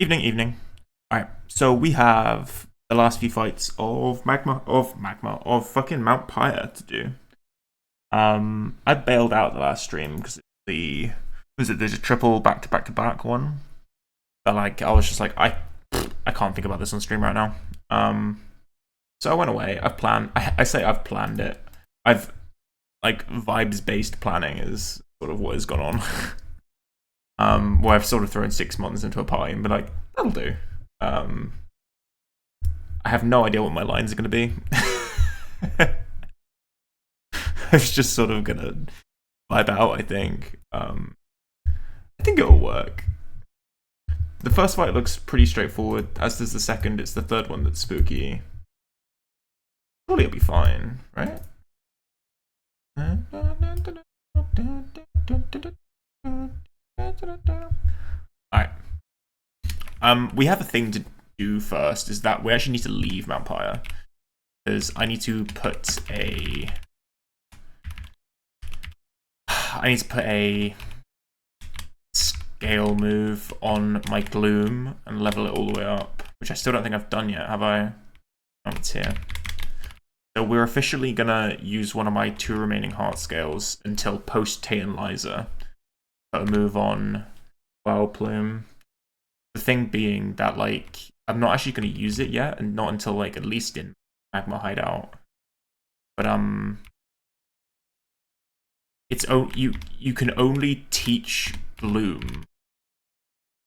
Evening, evening. Alright, so we have the last few fights of of fucking Mount Pyre to do. I bailed out the last stream because there's a triple back to back to back one. But like I was just like I can't think about this on stream right now. So I went away. I say I've planned it. I've like vibes based planning is sort of what has gone on. Where I've sort of thrown 6 months into a party and been like, that'll do. I have no idea what my lines are going to be. I was just sort of going to vibe out, I think. I think it'll work. The first fight looks pretty straightforward, as does the second. It's the third one that's spooky. Surely it'll be fine, right? Alright. We have a thing to do first, is that we actually need to leave Mount Pyre. Because I need to put a scale move on my Gloom and level it all the way up, which I still don't think I've done yet, have I? Oh, it's here. So we're officially gonna use one of my 2 remaining heart scales until post Tate and Liza. Put a move on Wild Plume. The thing being that like I'm not actually gonna use it yet, and not until like at least in Magma Hideout. But you can only teach Bloom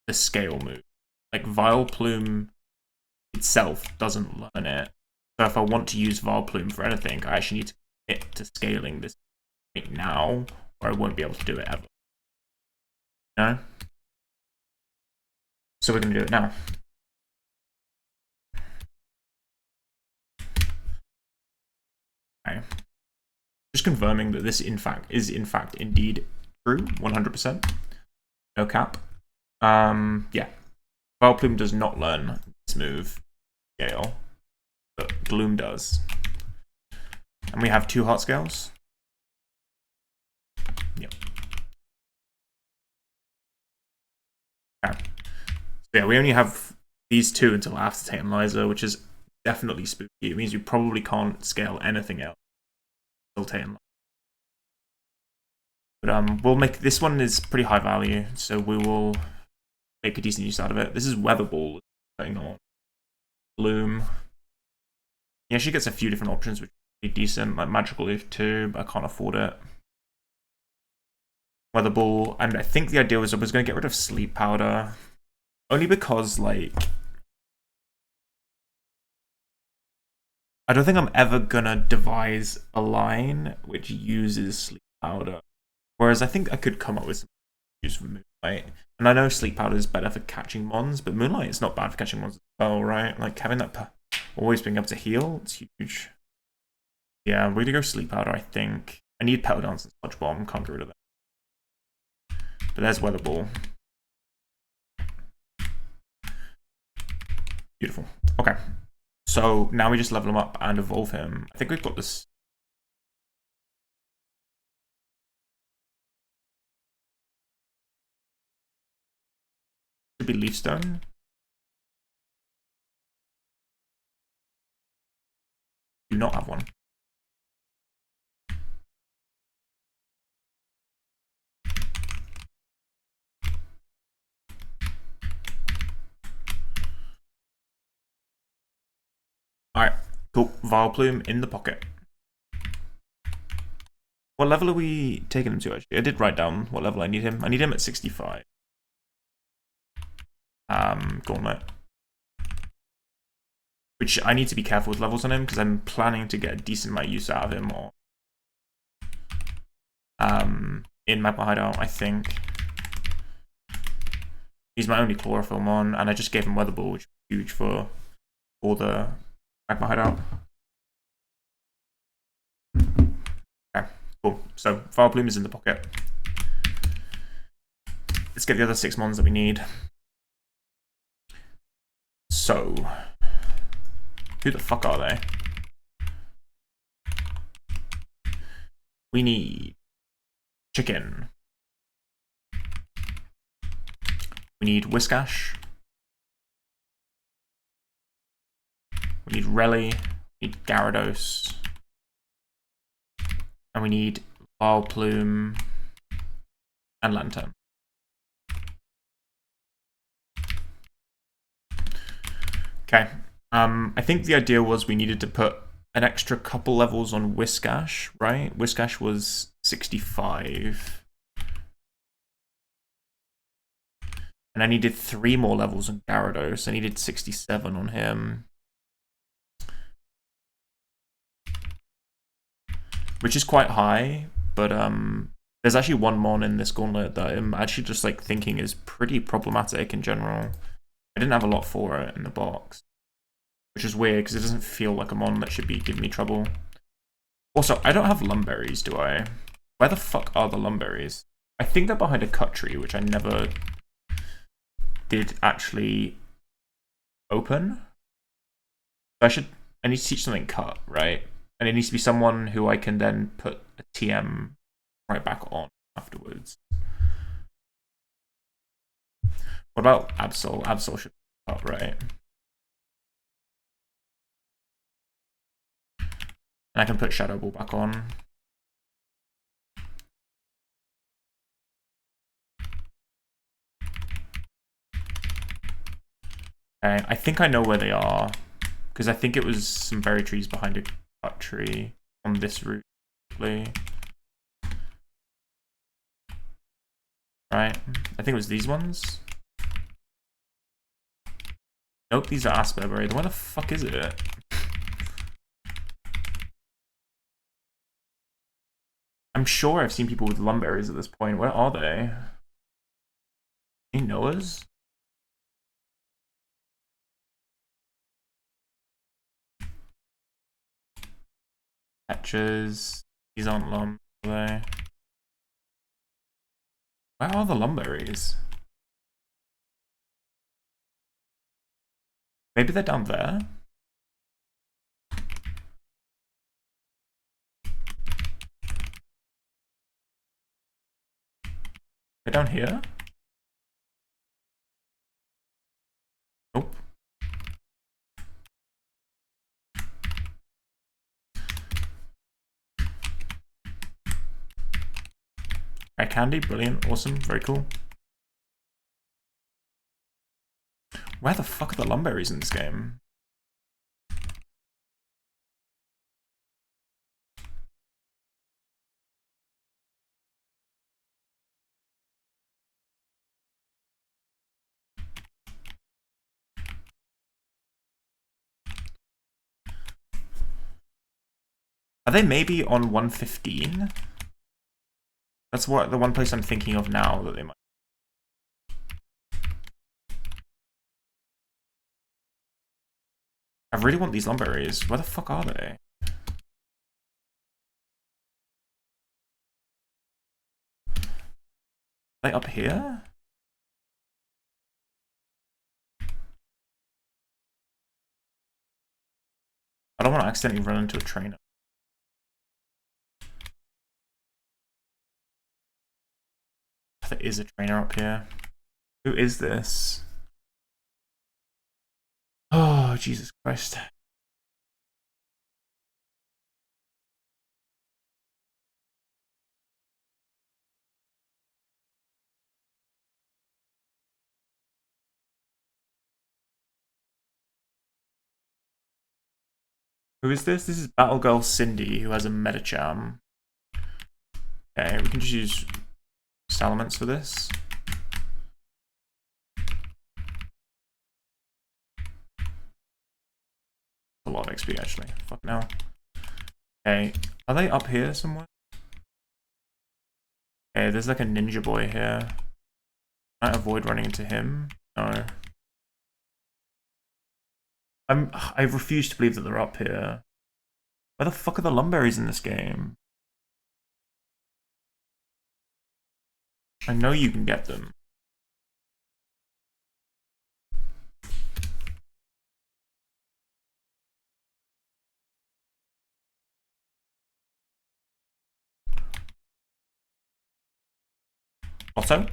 the scale move. Like Vile Plume itself doesn't learn it. So if I want to use Vile Plume for anything, I actually need to commit to scaling this right now, or I won't be able to do it ever. No? So we're gonna do it now. Okay. Just confirming that this is in fact indeed true, 100%. No cap. Yeah. Vile Plume does not learn this move scale, but Gloom does. And we have 2 heart scales. Yep. Okay. So yeah, we only have these 2 until after Tate and Liza, which is definitely spooky. It means you probably can't scale anything else until Tate and Liza. But we'll make this one is pretty high value, so we will make a decent use out of it. This is Weatherball going on. Bloom. Yeah, she gets a few different options, which are pretty decent, like Magical Leaf too, but I can't afford it. Weatherball, and I think the idea was I was going to get rid of Sleep Powder, only because like I don't think I'm ever gonna devise a line which uses Sleep Powder. Whereas I think I could come up with some use for Moonlight. And I know Sleep Powder is better for catching mons, but Moonlight is not bad for catching mons as well, right? Like having that always being able to heal, it's huge. Yeah, we're gonna go Sleep Powder, I think. I need Petal Dance and Sludge Bomb, can't get rid of that. But there's Weatherball. Beautiful. Okay. So now we just level him up and evolve him. I think we've got this. Should be Leaf Stone. Do not have one. Alright, cool. Vile Plume in the pocket. What level are we taking him to, actually? I did write down what level I need him. I need him at 65. Gauntlet. Which I need to be careful with levels on him, because I'm planning to get a decent amount of use out of him in Magma Hideout, I think. He's my only Chlorophyll mon, and I just gave him Weatherball, which is huge for the Magma Hideout. Okay, cool. So Vile Plume is in the pocket. Let's get the other 6 mons that we need. So, who the fuck are they? We need Chicken. We need Whiskash. We need Reli, we need Gyarados, and we need Vileplume and Lantern. Okay. I think the idea was we needed to put an extra couple levels on Whiscash, right? Whiscash was 65. And I needed 3 more levels on Gyarados. I needed 67 on him. Which is quite high, but there's actually one mon in this gauntlet that I'm actually just like thinking is pretty problematic in general. I didn't have a lot for it in the box, which is weird because it doesn't feel like a mon that should be giving me trouble. Also, I don't have Lum Berries, do I? Where the fuck are the Lum Berries? I think they're behind a cut tree, which I never did actually open. I need to teach something cut, right? And it needs to be someone who I can then put a TM right back on afterwards. What about Absol? Absol should be cut, right? And I can put Shadow Ball back on. Okay, I think I know where they are. Because I think it was some berry trees behind a cut tree on this route. Right? I think it was these ones. Nope, these are Asperberry. Where the fuck is it? I'm sure I've seen people with Lum Berries at this point. Where are they? Any Noahs? Patches. These aren't Lum, are they? Where are the Lum Berries? Maybe they're down there? They're down here? Nope. Red candy, brilliant, awesome, very cool. Where the fuck are the Lum Berries in this game? Are they maybe on 115? That's what the one place I'm thinking of now that they might. I really want these Lum Berries. Where the fuck are they? Are they up here? I don't want to accidentally run into a trainer. There is a trainer up here. Who is this? Oh, Jesus Christ. Who is this? This is Battle Girl Cindy, who has a Medicham. Okay, we can just use Salamence for this. A lot of XP, actually. Fuck now. Okay, are they up here somewhere? Okay, there's like a ninja boy here. Might avoid running into him. No. I refuse to believe that they're up here. Where the fuck are the Lum Berries in this game? I know you can get them. Also,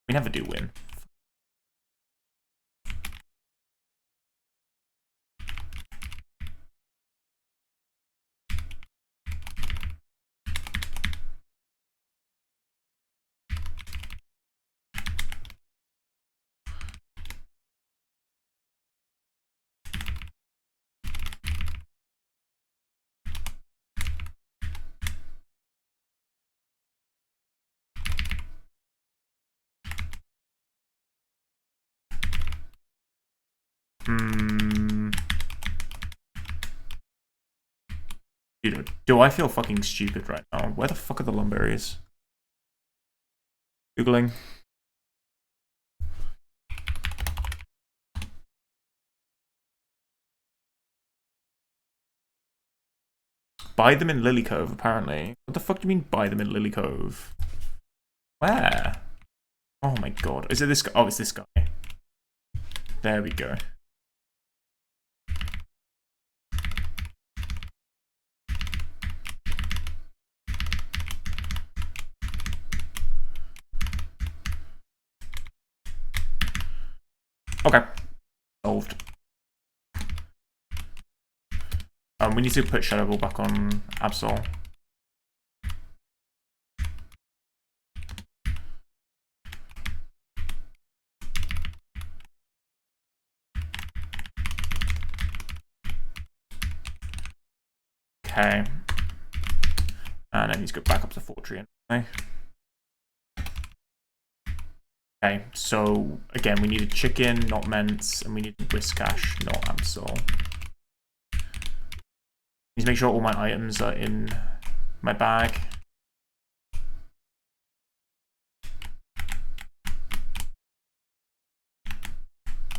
we never do win. Dude, do I feel fucking stupid right now? Where the fuck are the Lum Berries? Googling. Buy them in Lily Cove, apparently. What the fuck do you mean buy them in Lily Cove? Where? Oh my god. Is it this guy? Oh, it's this guy. There we go. Okay. Solved. We need to put Shadow Ball back on Absol. Okay. And then he's go back up to Fortree anyway. Okay, so again, we need a chicken, not Ments, and we need Whiskash, not Absol. Need to make sure all my items are in my bag.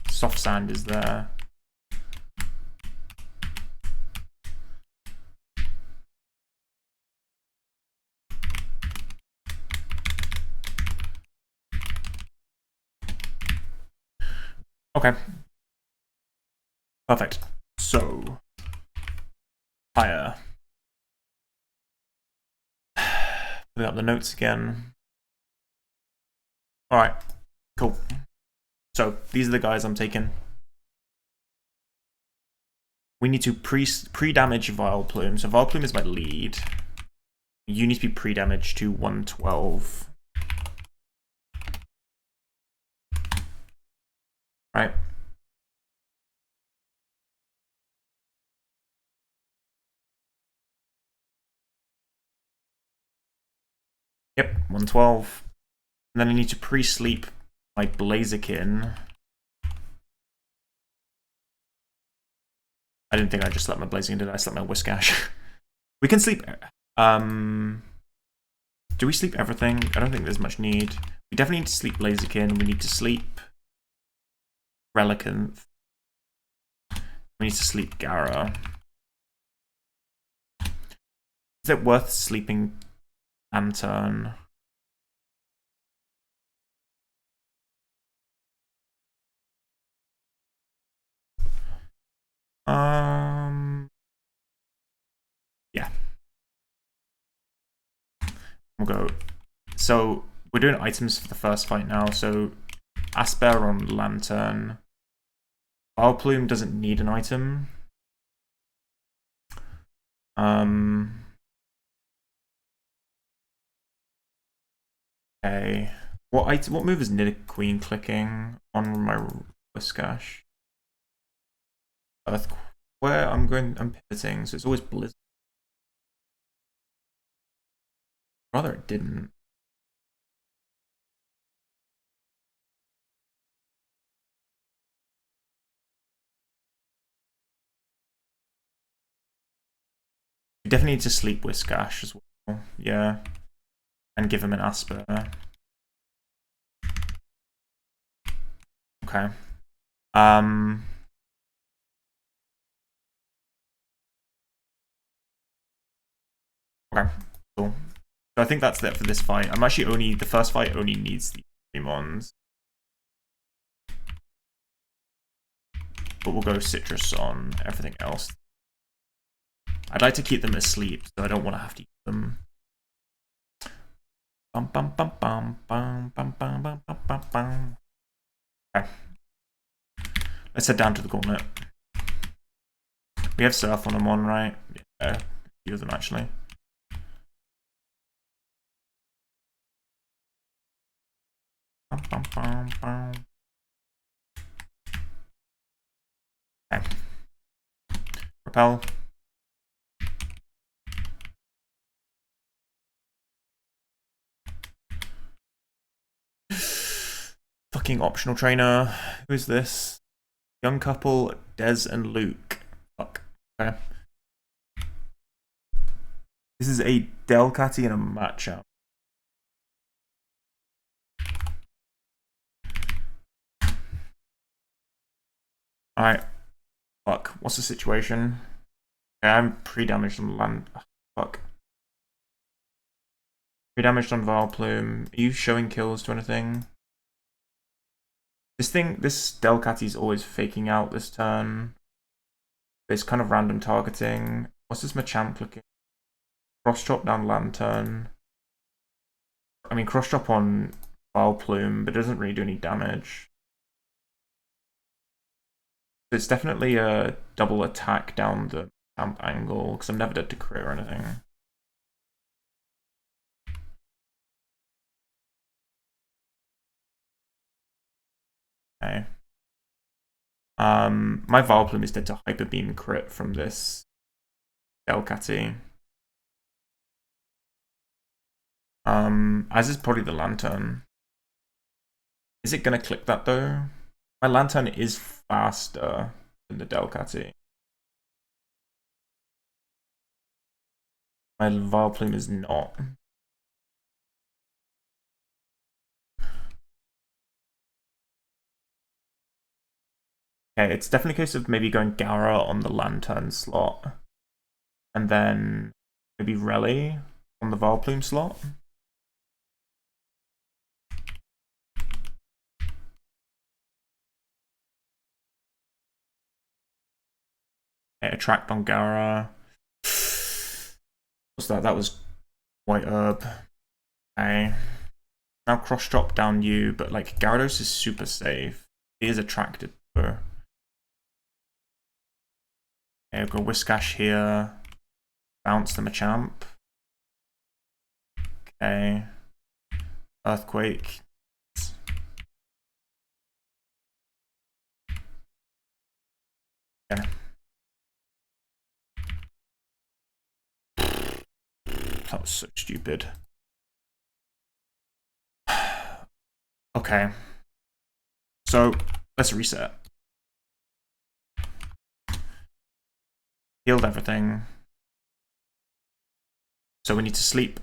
Soft sand is there. Okay. Perfect. So, Pyre. Put up the notes again. Alright, cool. So, these are the guys I'm taking. We need to pre-damage Vileplume. So Vileplume is my lead. You need to be pre-damaged to 112. Right. Yep, 112. And then I need to pre-sleep my Blaziken. I didn't think I just slept my Blaziken, did I? I slept my Whiskash. We can sleep... do we sleep everything? I don't think there's much need. We definitely need to sleep Blaziken. We need to sleep Relicanth. We need to sleep Gara. Is it worth sleeping Lantern? Yeah. We'll go. So we're doing items for the first fight now. So Asper on Lantern. Vileplume doesn't need an item. Okay. What move is Nidoqueen clicking on my Whiskash? Earthquake. Where I'm pivoting, so it's always Blizzard. Rather it didn't. We definitely need to sleep Whiskash as well. Yeah. And give him an Asper. Okay. Okay, cool. So I think that's it for this fight. I'm actually the first fight only needs the Mons. But we'll go Citrus on everything else. I'd like to keep them asleep, so I don't want to have to eat them. Bum, bum, bum, bum, bum, bum, bum, bum, bum, bum. Okay. Let's head down to the Gauntlet. We have Surf on them on, right? Yeah, a few of them actually. Bum, bum, bum, bum. Okay. Repel. Fucking optional trainer. Who is this? Young couple, Des and Luke. Fuck. Okay. This is a Delcatty and a Matchup. Alright. Fuck. What's the situation? Okay, I'm pre-damaged on land. Oh, fuck. Pre-damaged on Vileplume. Are you showing kills to anything? This Delcatty's always faking out this turn. It's kind of random targeting. What's this Machamp looking? Cross chop down Lantern. I mean, cross chop on Vileplume, but it doesn't really do any damage. It's definitely a double attack down the Machamp angle, because I'm never dead to crit or anything. Okay. My Vileplume is dead to Hyper Beam crit from this Delcatty. As is probably the Lantern. Is it gonna click that though? My Lantern is faster than the Delcatty. My Vileplume is not. Okay, it's definitely a case of maybe going Gara on the Lantern slot. And then maybe Rally on the Vileplume slot. Okay, attract on Gara. What's that? That was White Herb. Okay. Now cross chop down you, but like Gyarados is super safe. He is attracted to her. Okay, I've got Whiscash here. Bounce the Machamp. Okay. Earthquake. Yeah. That was so stupid. Okay. So, let's reset. Healed everything. So we need to sleep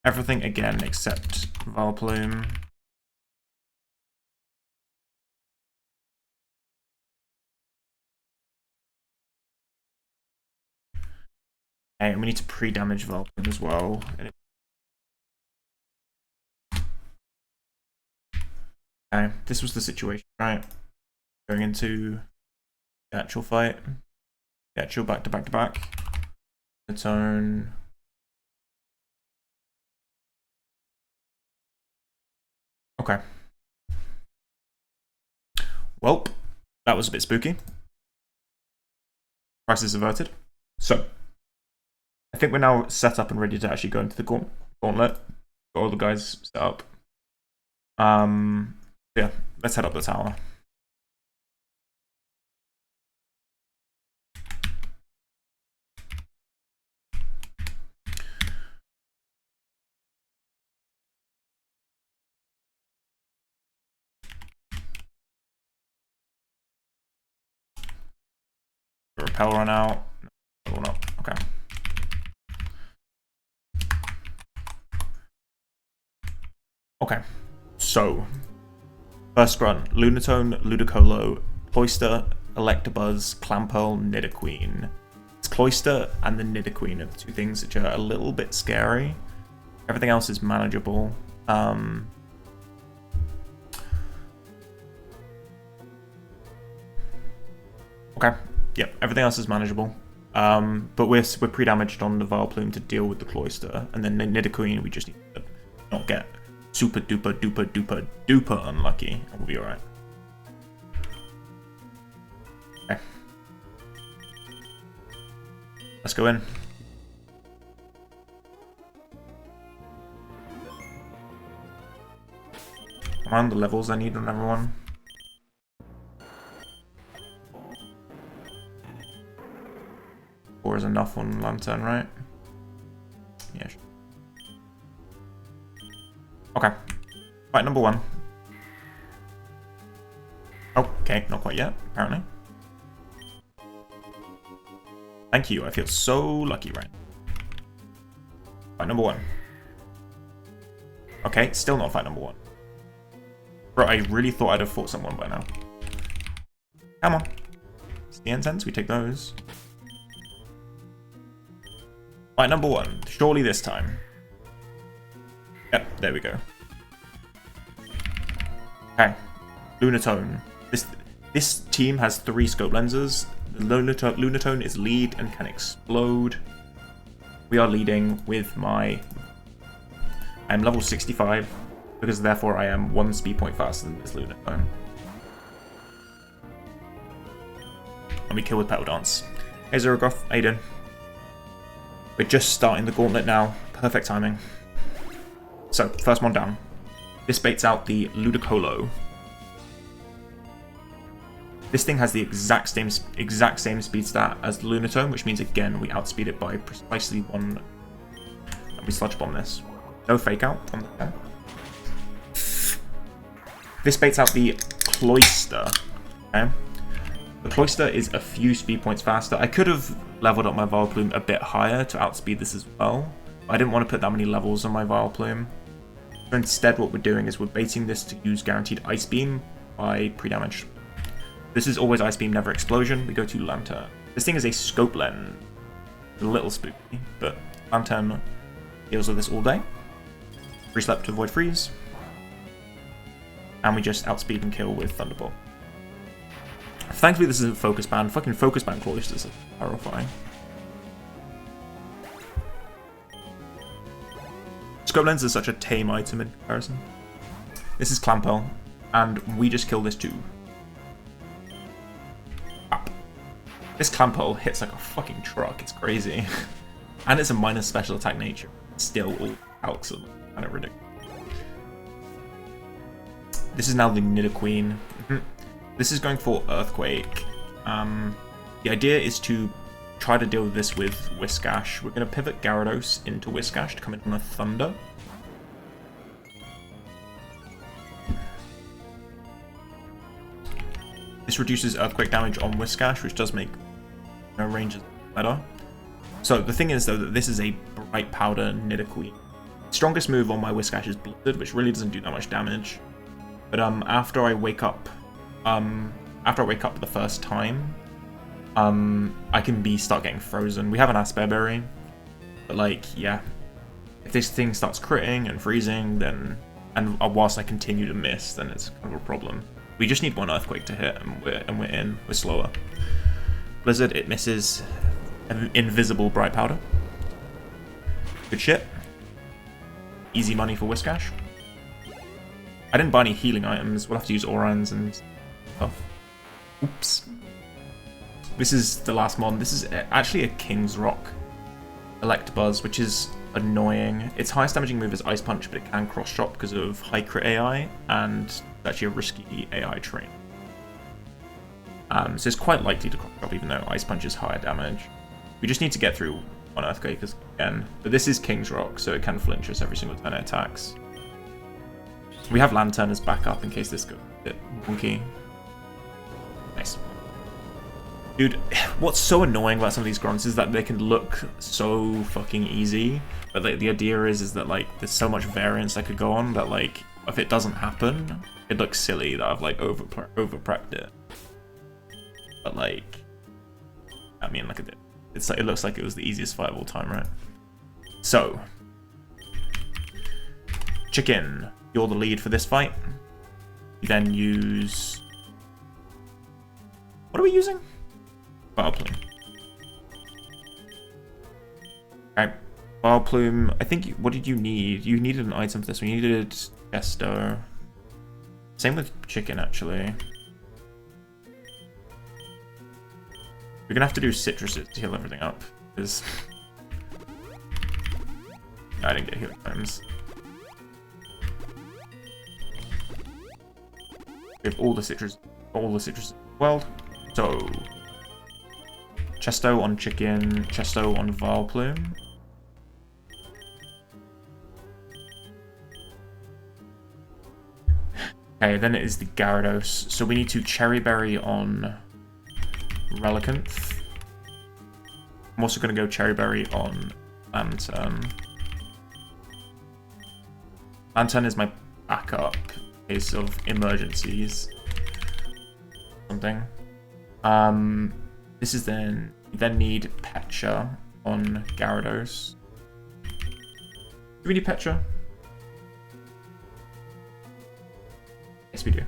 everything again except Vileplume. Okay, and we need to pre-damage Vileplume as well. Okay, this was the situation, right? Going into the actual fight. The actual back-to-back-to-back. The turn. Okay. Welp, that was a bit spooky. Crisis averted. So, I think we're now set up and ready to actually go into the gauntlet. Got all the guys set up. Yeah, let's head up the tower. Repel run out. No, not. Okay. Okay. So, first Grunt, Lunatone, Ludicolo, Cloyster, Electabuzz, Clamperl, Nidoqueen. It's Cloyster and the Nidoqueen are the two things which are a little bit scary. Everything else is manageable. Okay. Yep, everything else is manageable. But we're pre-damaged on the Vileplume to deal with the Cloyster, and then Nidoqueen we just need to not get super duper duper duper duper unlucky, and we'll be alright. Okay. Let's go in. Around the levels I need on everyone. Four is enough on Lantern, right? Yeah. Okay. Fight number one. Oh. Okay, not quite yet, apparently. Thank you, I feel so lucky right now. Fight number 1. Okay, still not fight number 1. Bro, I really thought I'd have fought someone by now. Come on. It's the incense, we take those. Fight number 1, surely this time. Yep, there we go. Okay, Lunatone. This team has 3 scope lenses. The Lunatone is lead and can explode. We are leading with my... I'm level 65, because therefore I am 1 speed point faster than this Lunatone. And we kill with Petal Dance. Hey Zorogoth, how you doing? We're just starting the gauntlet now. Perfect timing. So, first one down. This baits out the Ludicolo. This thing has the exact same speed stat as the Lunatone, which means again we outspeed it by precisely 1. And we sludge bomb this. No fake out on the guy. This baits out the Cloister. Okay. The Cloister is a few speed points faster. I could have leveled up my Vileplume a bit higher to outspeed this as well. But I didn't want to put that many levels on my Vileplume. So instead what we're doing is we're baiting this to use guaranteed Ice Beam by pre-damage. This is always Ice Beam, never Explosion. We go to Lantern. This thing is a scope lens. It's a little spooky, but Lantern deals with this all day. Free Slap to avoid freeze. And we just outspeed and kill with Thunderbolt. Thankfully this isn't Focus Band. Fucking Focus Band Cloisters are horrifying. Scope Lens is such a tame item in comparison. This is Clampel, and we just kill this too. This Clampel hits like a fucking truck, it's crazy. And it's a minus special attack nature. Still all calcs are kind of ridiculous. This is now the Nidoqueen. This is going for Earthquake. The idea is to try to deal with this with Whiscash. We're going to pivot Gyarados into Whiscash to come in on a Thunder. This reduces Earthquake damage on Whiscash, which does make ranges better. So the thing is though that this is a Bright Powder Nidoqueen. Strongest move on my Whiscash is Blizzard, which really doesn't do that much damage. But after I wake up the first time, I can start getting frozen. We have an Aspear Berry, but like, yeah, if this thing starts critting and freezing, then whilst I continue to miss, then it's kind of a problem. We just need 1 Earthquake to hit, and we're in. We're slower. Blizzard, it misses. Invisible Bright Powder. Good shit. Easy money for Whiscash. I didn't buy any healing items. We'll have to use Orans and stuff. Oops. This is the last mon. This is actually a King's Rock Electabuzz, which is annoying. Its highest damaging move is Ice Punch, but it can cross-chop because of high crit AI, and it's actually a risky AI train. So it's quite likely to cross-chop, even though Ice Punch is higher damage. We just need to get through 1 Earthquake again. But this is King's Rock, so it can flinch us every single time it attacks. We have Lantern as backup in case this goes a bit wonky. Nice. Dude, what's so annoying about some of these grunts is that they can look so fucking easy, but like, the idea is that like there's so much variance that could go on that like if it doesn't happen, it looks silly that I've like over-prepped it. But like, I mean, look at it. It's like, it looks like it was the easiest fight of all time, right? So, Chicken, you're the lead for this fight. You then use... What are we using? Vileplume. Okay, Vileplume. I think, what did you need? You needed an item for this one. You needed Chesto. Same with Chicken, actually. We're gonna have to do citruses to heal everything up, because... I didn't get healing items. We have all the citrus in the world. So... Chesto on Chicken, Chesto on Vileplume. Okay, then it is the Gyarados. So we need to Cherry Berry on Relicanth. I'm also going to go Cherry Berry on Lantern. Lantern is my backup in case of emergencies. Something. This is then... We then need Pecha on Gyarados. Do we need Pecha? Yes, we do.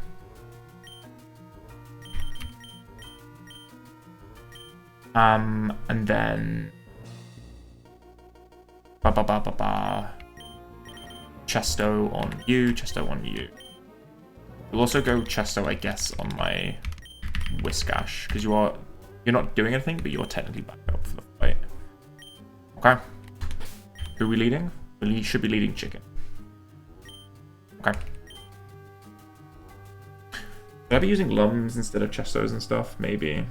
And then... Chesto on you, Chesto on you. We'll also go Chesto, I guess, on my Whiscash, because you're not doing anything, but you're technically back up for the fight. Okay. Who are we leading? We should be leading Chicken. Okay. Should I be using Lums instead of Chestos and stuff? Maybe.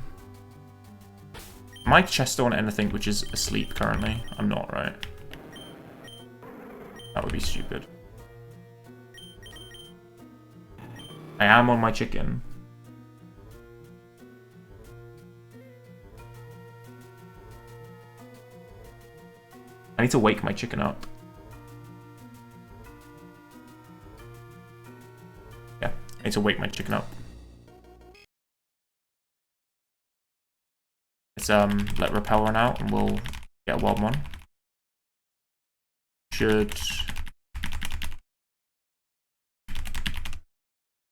Am I Chesto on anything which is asleep currently? I'm not, right? That would be stupid. I am on my Chicken. I need to wake my Chicken up. Yeah, I need to wake my Chicken up. Let's let Repel run out and we'll get a Wild one. Should...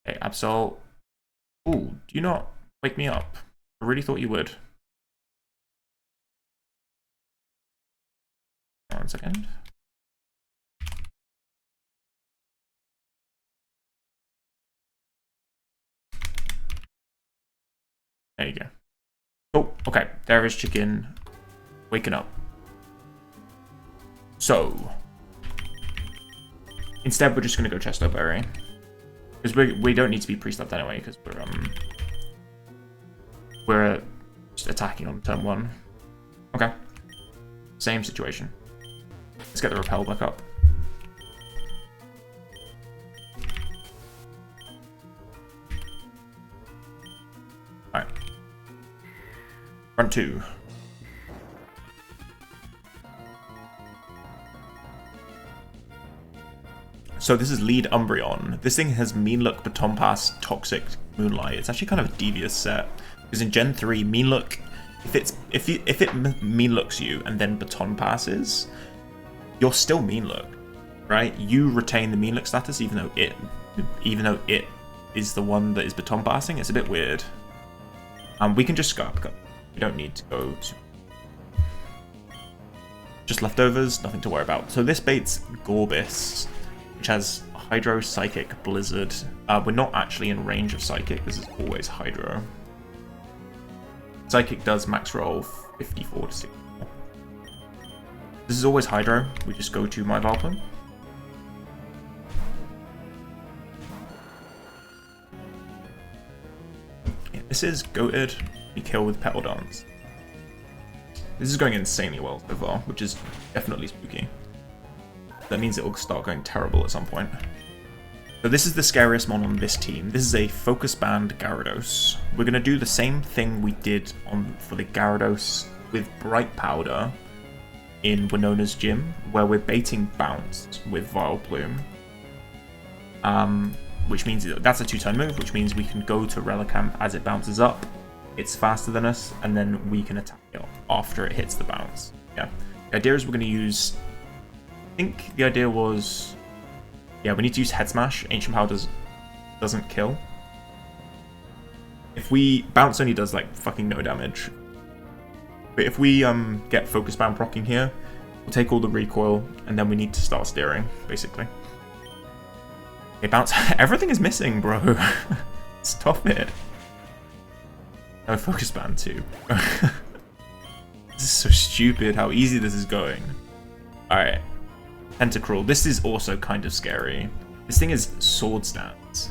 Okay, Absol. Ooh, do you not wake me up? I really thought you would. 1 second. There you go. Oh, okay. There is Chicken waking up. So, instead we're just gonna go Chesto Berry. Because we don't need to be pre-stepped anyway, because we're just attacking on turn 1. Okay. Same situation. Let's get the Repel back up. Alright. Grunt 2. So this is lead Umbreon. This thing has Mean Look, Baton Pass, Toxic, Moonlight. It's actually kind of a devious set. Because in Gen 3, Mean Look, if it Mean Looks you and then Baton Passes, you're still Mean Look, right? You retain the Mean Look status even though it is the one that is Baton Passing. It's a bit weird. We can just Scarp Cut. We don't need to go to... Just leftovers, nothing to worry about. So this baits Gorbis, which has Hydro, Psychic, Blizzard. We're not actually in range of Psychic. This is always Hydro. Psychic does max roll 54 to 64. This is always Hydro. We just go to my Valpon. Yeah, this is goated. We kill with Petal Dance. This is going insanely well so far, which is definitely spooky. That means it will start going terrible at some point. So this is the scariest mon on this team. This is a Focus Band Gyarados. We're going to do the same thing we did for the Gyarados with Bright Powder in Winona's gym, where we're baiting Bounce with Vileplume. Which means that's a 2-turn move, which means we can go to Relicanth as it bounces up. It's faster than us, and then we can attack it after it hits the bounce. Yeah. The idea is we're going to use... I think the idea was... Yeah, we need to use Head Smash. Ancient Power doesn't kill. If we... Bounce only does, like, fucking no damage. But if we get Focus Band proccing here, we'll take all the recoil, and then we need to start steering, basically. Okay, Bounce... Everything is missing, bro. Stop it. No Focus Band too. This is so stupid how easy this is going. Alright. Tentacruel. This is also kind of scary. This thing is Sword Stance.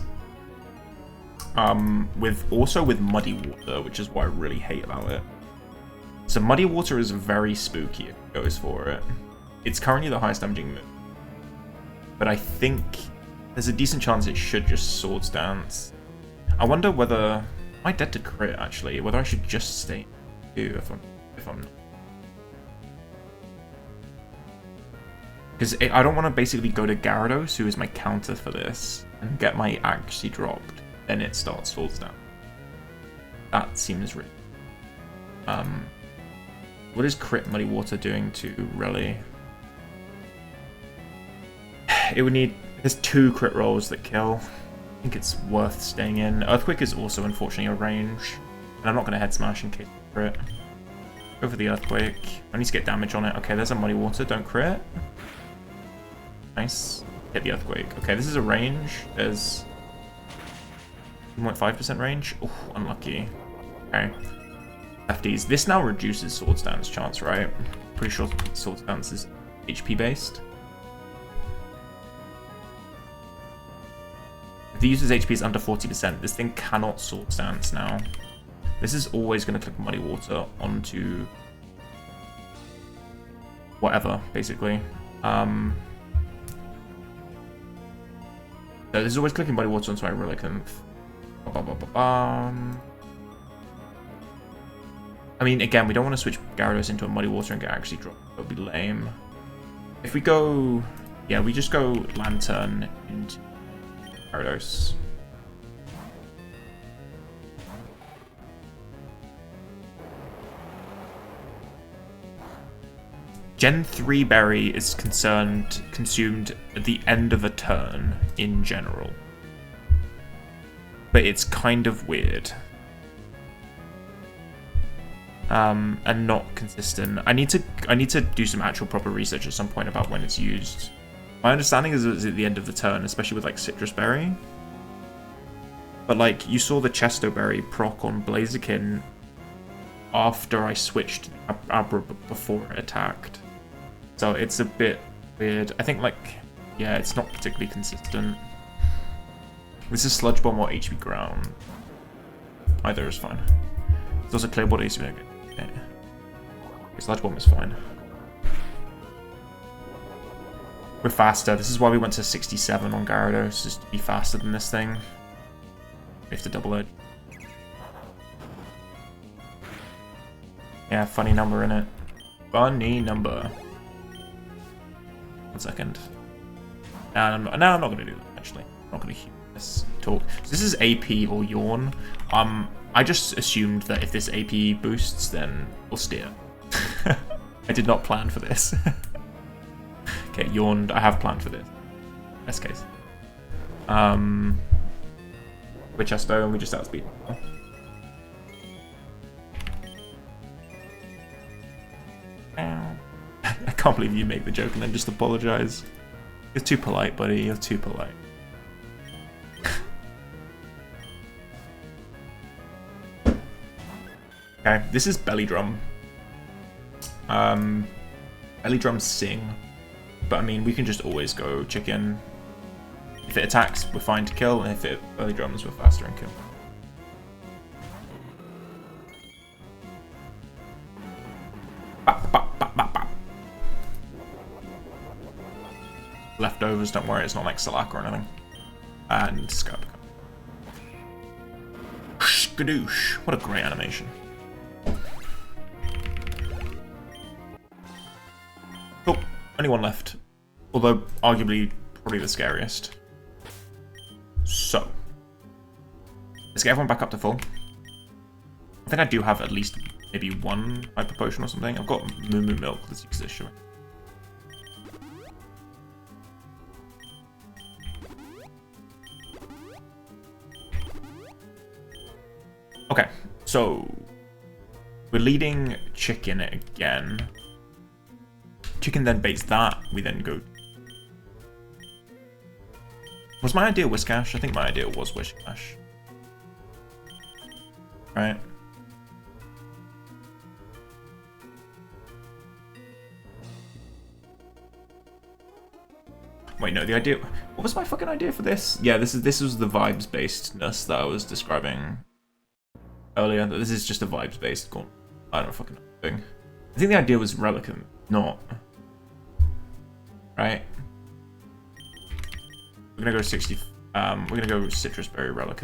with Muddy Water, which is what I really hate about it. So Muddy Water is very spooky if it goes for it. It's currently the highest damaging move. But I think there's a decent chance it should just Swords Dance. I wonder whether... Am I dead to crit, actually? Whether I should just stay 2 if I'm not. Because I don't want to basically go to Gyarados, who is my counter for this, and get my accuracy dropped, then it starts Swords Down. That seems really... What is Crit Muddy Water doing to Rally? It would need... There's 2 crit rolls that kill. I think it's worth staying in. Earthquake is also unfortunately a range. And I'm not going to head smash in case of crit. Go for the Earthquake. I need to get damage on it. Okay, there's a Muddy Water. Don't crit. Nice. Hit the Earthquake. Okay, this is a range. There's 1.5% range. Oh, unlucky. Okay. FDs. This now reduces Swords Dance chance, right? Pretty sure Swords Dance is HP based. If the user's HP is under 40%, this thing cannot Swords Dance now. This is always going to click Muddy Water onto whatever, basically. So this is always clicking Muddy Water onto my Relicanth. I mean, again, we don't want to switch Gyarados into a Muddy Water and get actually dropped. That would be lame. If we go... Yeah, we just go Lantern into Gyarados. Gen 3 Berry is consumed at the end of a turn in general. But it's kind of weird. And not consistent. I need to do some actual proper research at some point about when it's used. My understanding is it's at the end of the turn, especially with like Citrus Berry. But like you saw the Chesto Berry proc on Blaziken after I switched Abra before it attacked. So it's a bit weird. I think like yeah, it's not particularly consistent. This is Sludge Bomb or HB Ground. Either is fine. It's also Clear Body, so okay. Sludge Bomb is fine. We're faster. This is why we went to 67 on Gyarados, just to be faster than this thing. We have to double it. Yeah, funny number in it. Funny number. 1 second. I'm not going to do that, actually. I'm not going to hear this talk. So this is AP or Yawn. I just assumed that if this AP boosts, then we'll steer. I did not plan for this. Okay, Yawned. I have planned for this. Best case. With Chesto, and we just outspeed. I can't believe you make the joke and then just apologize. You're too polite, buddy. You're too polite. Okay, this is Belly Drum. Belly Drums sing. But I mean, we can just always go Chicken. If it attacks, we're fine to kill, and if it Belly Drums, we're faster and kill. Bap, bap, bap, bap, bap. Leftovers, don't worry, it's not like Salak or anything. And Scub. Skadoosh. What a great animation. Cool. Only one left. Although, arguably, probably the scariest. So. Let's get everyone back up to full. I think I do have at least maybe 1 Hyper Potion or something. I've got Moo Moo Milk. Let's use this, shall we? Okay, so we're leading Chicken again. Chicken then baits that, we then go... Was my idea Whiscash? I think my idea was Whiscash. Right. Wait, no, the idea... What was my fucking idea for this? Yeah, this was the vibes-basedness that I was describing earlier. This is just a vibes-based gauntlet. I don't fucking know what I'm doing. I think the idea was Relicanth, not... Right? We're gonna go 60. We're gonna go Citrus Berry Relic.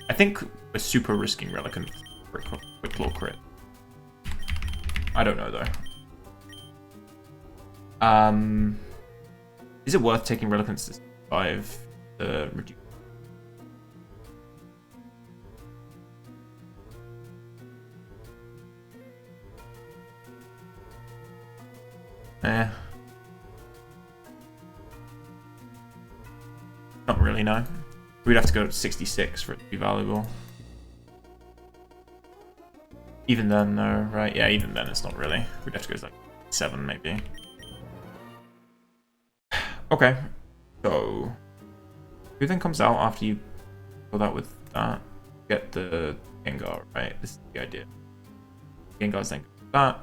I think we're super risking Relic for a Quick Claw crit. I don't know though. Is it worth taking Relicants to 5 to reduce? Not really, no. We'd have to go to 66 for it to be valuable. Even then, though, right? Yeah, even then it's not really. We'd have to go to like 7, maybe. Okay. So, who then comes out after you fill that with that? Get the Gengar, right? This is the idea. Gengar's then go that.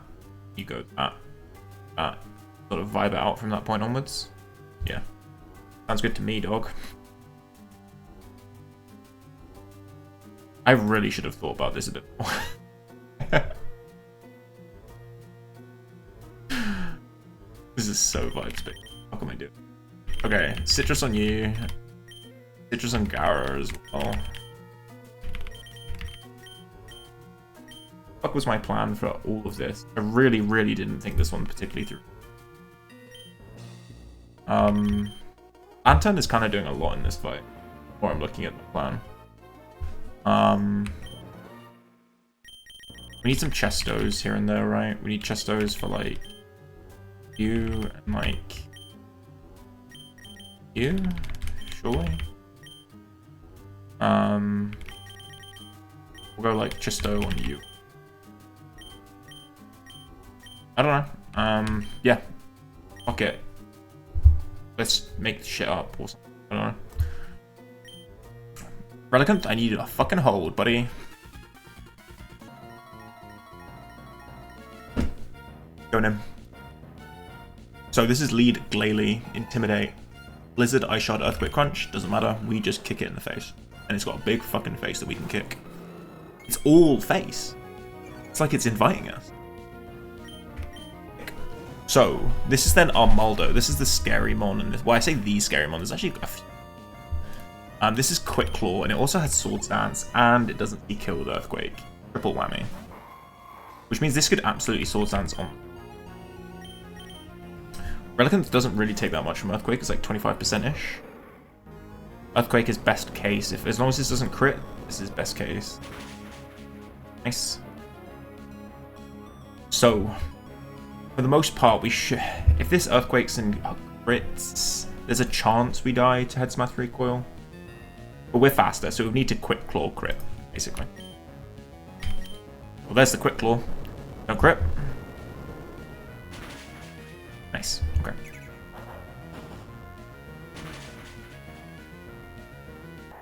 You go that. That. Sort of vibe it out from that point onwards. Yeah. Sounds good to me, dog. I really should have thought about this a bit more. This is so vibes big. How can I do it? Okay, Citrus on you. Citrus on Gara as well. What was my plan for all of this? I really, really didn't think this one particularly through. Anton is kind of doing a lot in this fight, or I'm looking at the plan. We need some Chestos here and there, right? We need Chestos for like you and like you, surely. We'll go like Chesto on you. I don't know. Yeah. Fuck it. Let's make shit up or something. I don't know. Relicant, I need a fucking hold, buddy. Going in. So this is lead Glalie, Intimidate, Blizzard, Ice Shard, Earthquake Crunch. Doesn't matter. We just kick it in the face. And it's got a big fucking face that we can kick. It's all face. It's like it's inviting us. So, this is then Armaldo. This is the scary mon. And this, well, I say the scary mon. There's actually a few. This is Quick Claw, and it also has Swords Dance, and it doesn't kill with Earthquake. Triple whammy. Which means this could absolutely Swords Dance on. Relicant doesn't really take that much from Earthquake. It's like 25%-ish. Earthquake is best case. As long as this doesn't crit, this is best case. Nice. So, for the most part, we should... If this Earthquakes and crits, there's a chance we die to Head Smash Recoil. But we're faster, so we need to Quick Claw crit, basically. Well, there's the Quick Claw. No crit. Nice. Okay.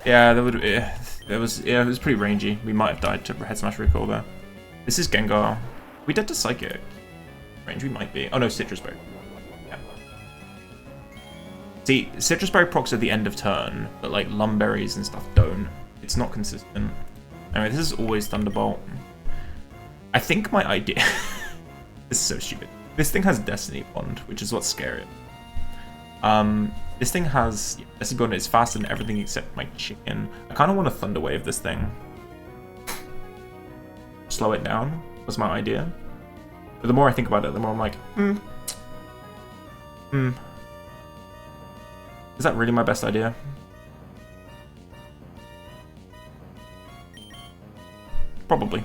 Yeah, there would. It was pretty rangy. We might have died to Head Smash Recoil there. This is Gengar. We dead to Psychic. Range we might be. Oh no, Citrus Berry. Yeah. See, Citrus Berry procs at the end of turn, but like Lum Berries and stuff don't. It's not consistent. Anyway, this is always Thunderbolt. I think my idea... This is so stupid. This thing has Destiny Bond, which is what's scary. This thing has... Yeah, Destiny Bond is faster than everything except my chicken. I kind of want to Thunder Wave this thing. Slow it down was my idea. But the more I think about it, the more I'm like, Is that really my best idea? Probably.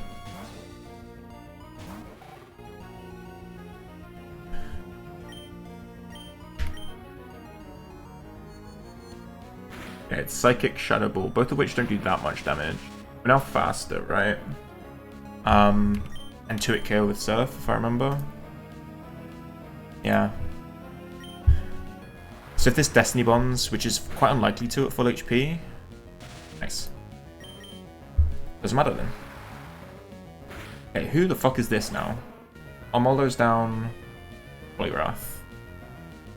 Yeah, it's Psychic, Shadow Ball, both of which don't do that much damage. We're now faster, right? And 2-hit KO with Surf, if I remember. Yeah. So if this Destiny Bonds, which is quite unlikely to at full HP. Nice. Doesn't matter then. Okay, who the fuck is this now? Armaldo's down. Polygraph.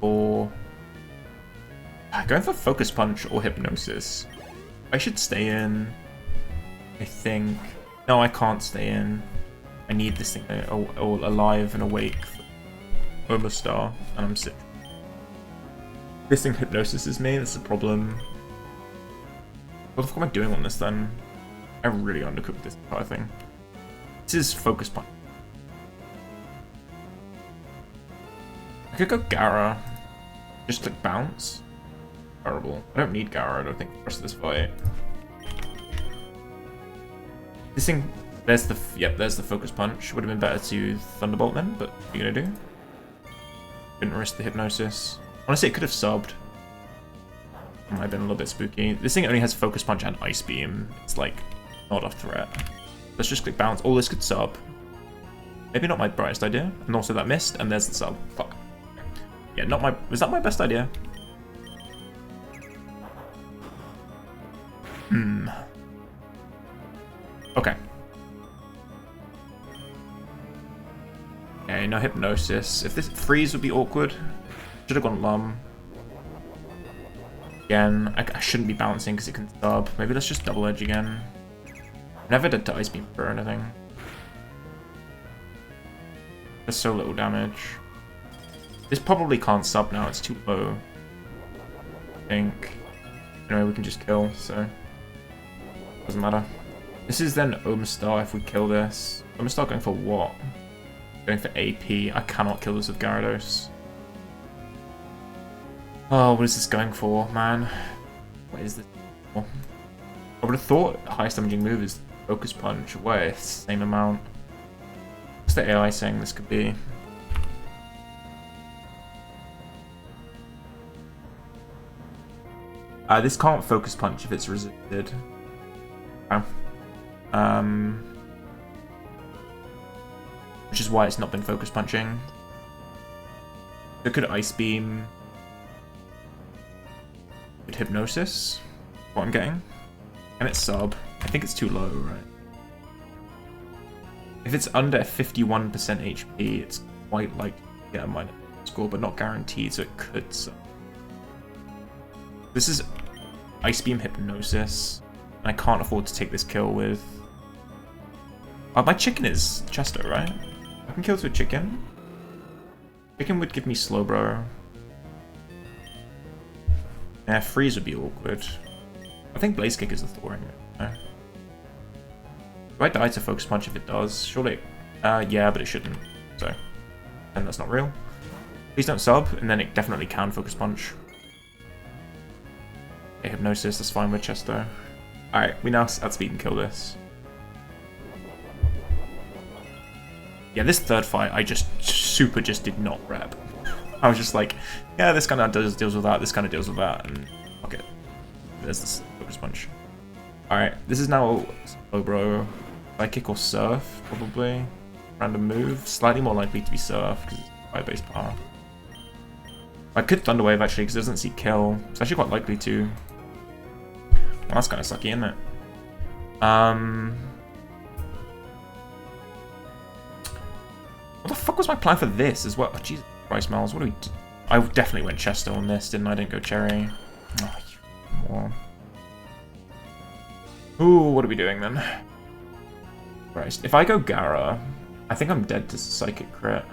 Or... Going for Focus Punch or Hypnosis. I should stay in. I think. No, I can't stay in. I need this thing alive and awake for Omastar, and I'm sick. This thing hypnosis is me, that's the problem. What the fuck am I doing on this then? I really undercooked this entire thing. This is focus punch. I could go Gara. Just click bounce. Terrible. I don't need Gara, I don't think, for the rest of this fight. This thing, there's the focus punch. Would have been better to Thunderbolt then, but what are you gonna do? Couldn't risk the hypnosis. Honestly, it could have subbed. Might have been a little bit spooky. This thing only has focus punch and ice beam. It's like not a threat. Let's just click bounce. Oh, this could sub. Maybe not my brightest idea. And also that missed, and there's the sub. Fuck. Yeah, not my. Was that my best idea? Okay. Okay, no hypnosis. If this freeze would be awkward. Should have gone Lum. Again, I shouldn't be bouncing because it can sub. Maybe let's just double edge again. Never did to ice beam or anything. There's so little damage. This probably can't sub now, it's too low. I think. Anyway, we can just kill, so doesn't matter. This is then Omastar if we kill this. Omastar going for what? Going for AP. I cannot kill this with Gyarados. Oh, what is this going for, man? What is this for? I would have thought the highest damaging move is Focus Punch. Wait, same amount. What's the AI saying this could be? This can't Focus Punch if it's resisted. Okay. Which is why it's not been Focus Punching. It could Ice Beam. Could Hypnosis. What I'm getting. And it's sub. I think it's too low, right? If it's under 51% HP, it's quite likely to get a minus score, but not guaranteed, so it could sub. This is Ice Beam Hypnosis, and I can't afford to take this kill with... Oh, my chicken is Chesto, right? I can kill this with chicken. Chicken would give me Slowbro. Yeah, freeze would be awkward. I think Blaze Kick is the Thawing. No. Do I die to Focus Punch if it does? Surely. Yeah, but it shouldn't. So. And that's not real. Please don't sub, and then it definitely can Focus Punch. Okay, Hypnosis, that's fine with Chesto. Alright, we now outspeed and kill this. Yeah, this third fight, I just did not rep. I was just like, yeah, this kind of deals with that, this kind of deals with that, and fuck it. There's this Focus Punch. Alright, this is now Slowbro. Psychic or Surf, probably. Random move. Slightly more likely to be Surf, because it's fire-based power. I could Thunder Wave, actually, because it doesn't see kill. It's actually quite likely to. Well, that's kind of sucky, isn't it? What the fuck was my plan for this as well? Oh, Jesus Christ, Miles, what do we do? I definitely went Chesto on this, didn't I? I didn't go Cherry. Oh, you moron. Ooh, what are we doing then? Christ. If I go Gara, I think I'm dead to Psychic Crit.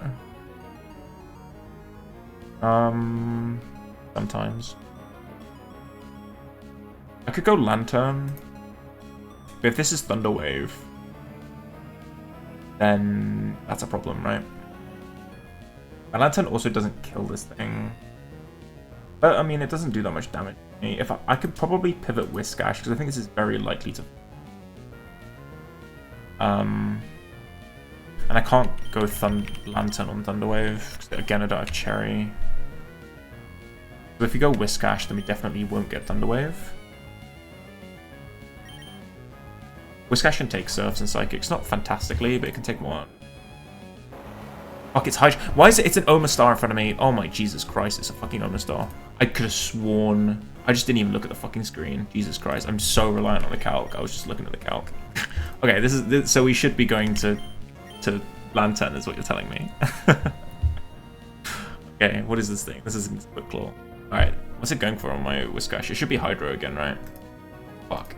Sometimes. I could go Lantern. But if this is Thunder Wave, then that's a problem, right? And Lantern also doesn't kill this thing. But, I mean, it doesn't do that much damage to me. If I could probably pivot Whiskash, because I think this is very likely to... And I can't go Lantern on Thunder Wave, because again, I don't have Cherry. So if we go Whiskash, then we definitely won't get Thunder Wave. Whiskash can take Surfs and Psychics, not fantastically, but it can take one. Fuck, it's Hydra. Why is it? It's an Omastar in front of me. Oh my Jesus Christ, it's a fucking Omastar. I could have sworn. I just didn't even look at the fucking screen. Jesus Christ, I'm so reliant on the calc. I was just looking at the calc. Okay, this is so we should be going to Lantern, is what you're telling me. Okay, what is this thing? This is Quick Claw. Alright, what's it going for on my Whiskash? It should be Hydro again, right? Fuck.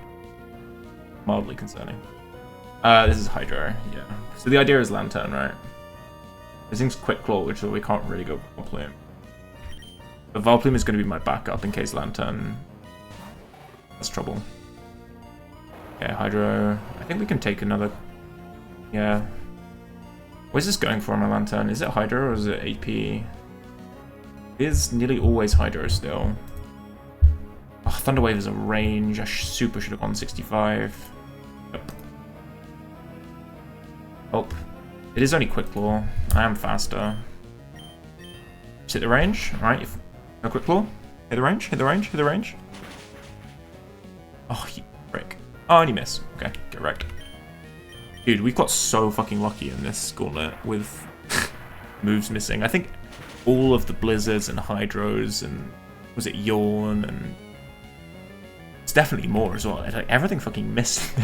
Mildly concerning. This is Hydro, yeah. So the idea is Lantern, right? This thing's Quick Claw, which we can't really go complete. The Vileplume is going to be my backup in case Lantern has trouble. Okay, Hydro. I think we can take another. Yeah. Where's this going for my Lantern? Is it Hydro or is it AP? It is nearly always Hydro still. Oh, Thunderwave is a range. I super should have gone 65. Yep. Oh. It is only Quick Claw. I am faster. Just hit the range. Alright, no Quick Claw. Hit the range, hit the range, hit the range. Oh, you frick. Oh, and you miss. Okay, get wrecked. Dude, we've got so fucking lucky in this gauntlet with moves missing. I think all of the Blizzards and Hydros and was it Yawn and it's definitely more as well. Like everything fucking missed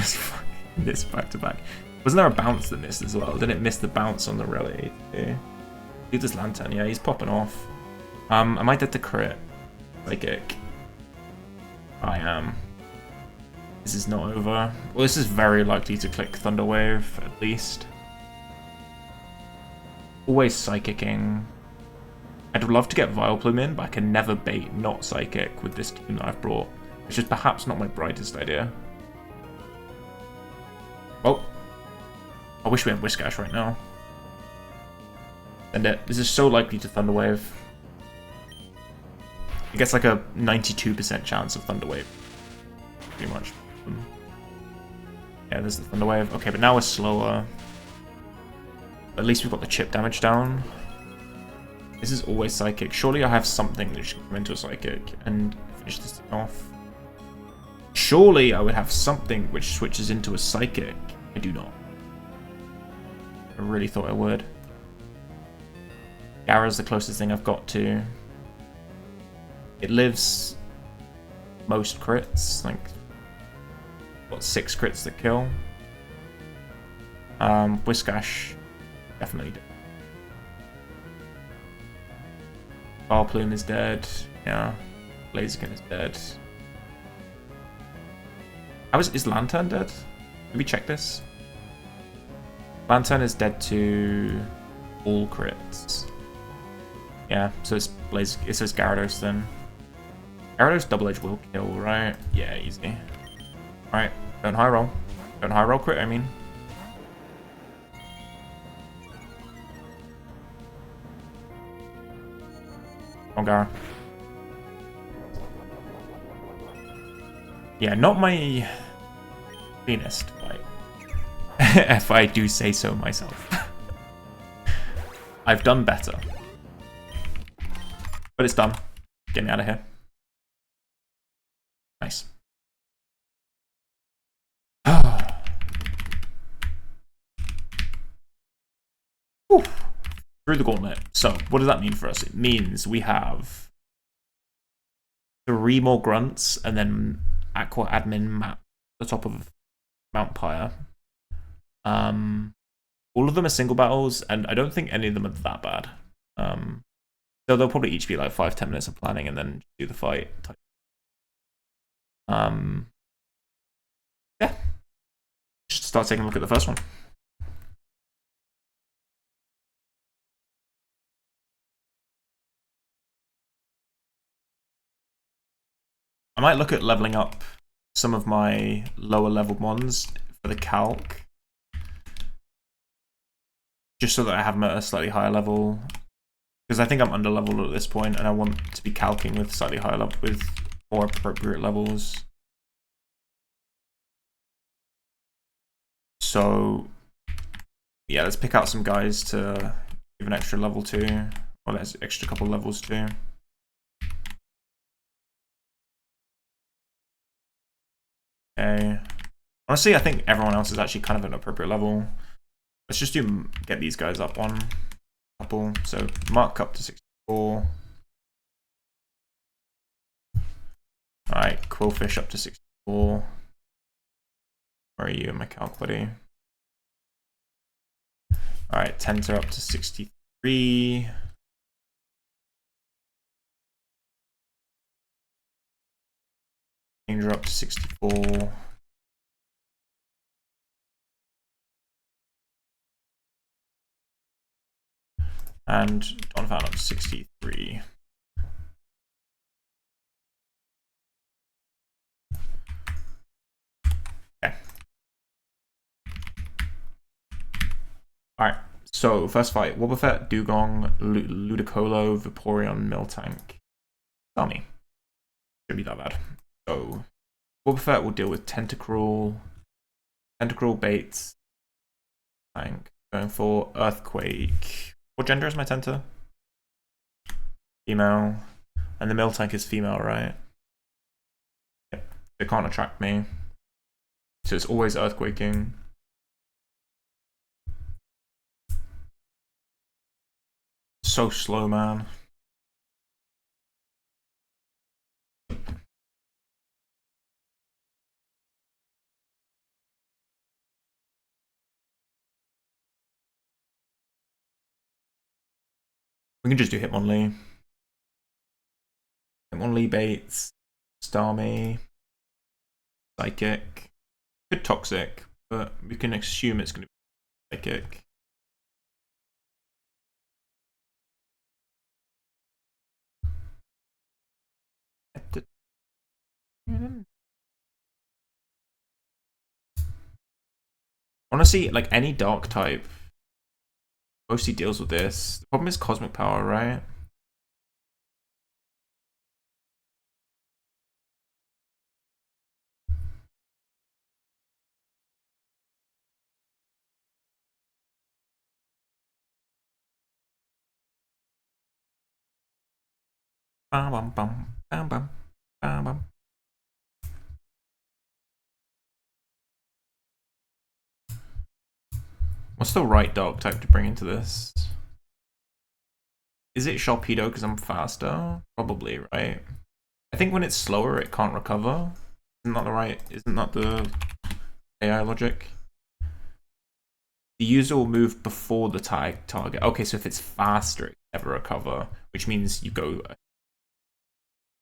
this back to back. Wasn't there a bounce that missed as well? Didn't it miss the bounce on the Rally? Yeah. Do this Lantern, yeah, he's popping off. Am I dead to crit? Psychic. I am. This is not over. Well, this is very likely to click Thunderwave, at least. Always Psychicking. I'd love to get Vileplume in, but I can never bait not Psychic with this team that I've brought. Which is perhaps not my brightest idea. Oh. I wish we had Whiscash right now. And this is so likely to Thunderwave. It gets like a 92% chance of Thunderwave. Pretty much. Yeah, there's the Thunderwave. Okay, but now we're slower. At least we've got the chip damage down. This is always Psychic. Surely I have something that should come into a Psychic and finish this thing off. Surely I would have something which switches into a Psychic. I do not. I really thought I would. Gara's the closest thing I've got to. It lives most crits, like got 6 crits that kill. Whiscash definitely dead. Vileplume is dead. Yeah. Blaziken is dead. How is Lantern dead? Did we check this? Lantern is dead to all crits. Yeah, so it's it says Gyarados then. Gyarados double edge will kill, right? Yeah, easy. Alright, don't high roll. Don't high roll crit, I mean. Come on, Gara. Yeah, not my cleanest fight. If I do say so myself. I've done better. But it's done. Get me out of here. Nice. Through the gauntlet. So, what does that mean for us? It means we have 3 more grunts and then Aqua admin map at the top of Mount Pyre. All of them are single battles, and I don't think any of them are that bad. So they'll probably each be like 5-10 minutes of planning and then do the fight. Yeah. Just start taking a look at the first one. I might look at leveling up some of my lower leveled ones for the calc. Just so that I have them at a slightly higher level. Because I think I'm under leveled at this point and I want to be calcing with slightly higher level, with more appropriate levels. So yeah, let's pick out some guys to give an extra level to, or let's extra couple levels to. Okay. Honestly, I think everyone else is actually kind of an appropriate level. Let's just get these guys up one couple. So Mark up to 64. Alright, Quillfish up to 64. Where are you in my calc, buddy? Alright, Tenter up to 63. Danger up to 64. And Donphan up to 63. Alright, so first fight. Wobbuffet, Dugong, Ludicolo, Vaporeon, Miltank. Tell me. Shouldn't be that bad. So, Wobbuffet will deal with Tentacruel, Baits, Tank. Going for Earthquake. What gender is my Tenta? Female. And the Miltank is female, right? Yep. They can't attract me. So it's always Earthquaking. So slow, man. We can just do Hitmonlee. Hitmonlee Baits, Starmie, Psychic. Good Toxic, but we can assume it's going to be Psychic. Honestly, like any dark type mostly deals with this. The problem is Cosmic Power, right? Bam bam bam bam bam bam bam. What's the right dark type to bring into this? Is it Sharpedo because I'm faster? Probably, right? I think when it's slower, it can't recover. Isn't that the right? Isn't that the AI logic? The user will move before the target. Okay, so if it's faster, it can never recover, which means you go.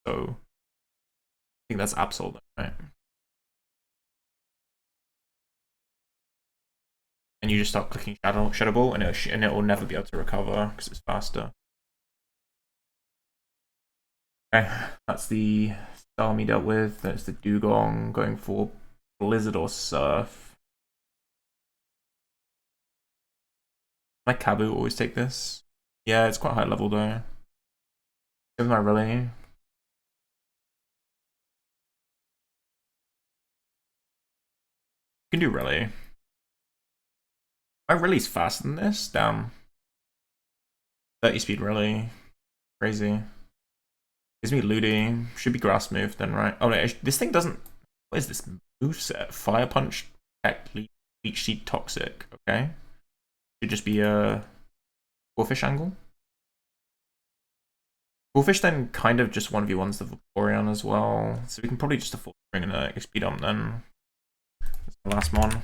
So I think that's Absol, right? And you just start clicking Shadow Ball, and it will never be able to recover because it's faster. Okay, that's the Starmie dealt with. That's the Dugong going for Blizzard or Surf. My Kabu always take this. Yeah, it's quite high level though. Isn't that really? You can do Rally. My Rally's faster than this? Damn. 30 speed Rally. Crazy. Gives me Ludi. Should be Grass move then, right? Oh no, this thing doesn't. What is this moveset? Fire Punch, Tech, Leech Seed, Toxic. Okay. Should just be a Bullfish angle. Bullfish then kind of just 1v1s the Vaporeon as well. So we can probably just afford to bring in an XP dump then. That's the last one.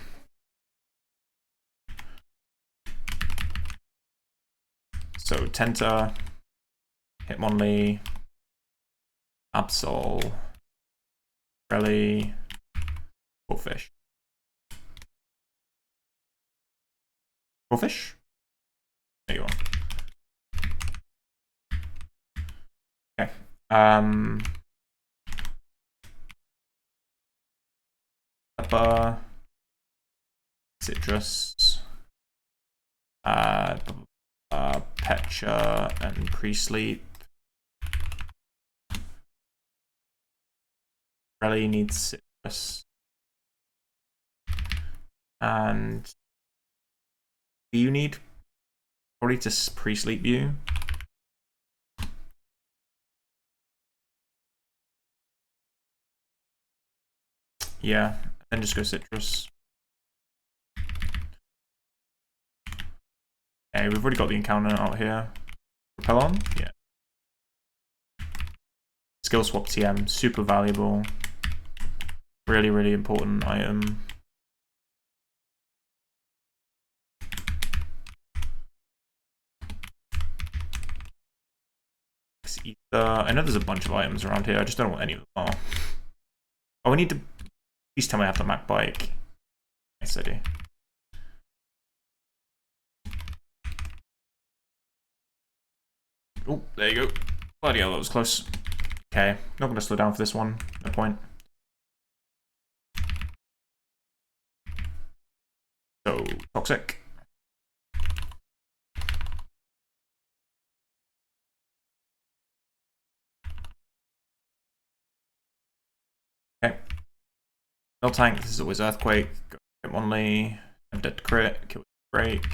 So Tenta, Hitmonlee, Absol, Rally, Bullfish. Bullfish? There you are. Okay. Pepper, Citrus, Pecha, and Pre-Sleep. Rally needs Citrus. And do you need probably to Pre-Sleep you? Yeah, then just go Citrus. Okay, we've already got the encounter out here. Repel on? Yeah. Skill swap TM, super valuable. Really, really important item. I know there's a bunch of items around here, I just don't know what any of them are. Oh, we need to. Please tell me I have the Mac bike. Yes, I do. Oh, there you go. Bloody hell, that was close. Okay, not going to slow down for this one. No point. So, Toxic. Spell tank, this is always Earthquake. Go Hitmonlee. I'm dead to crit. Kill Break.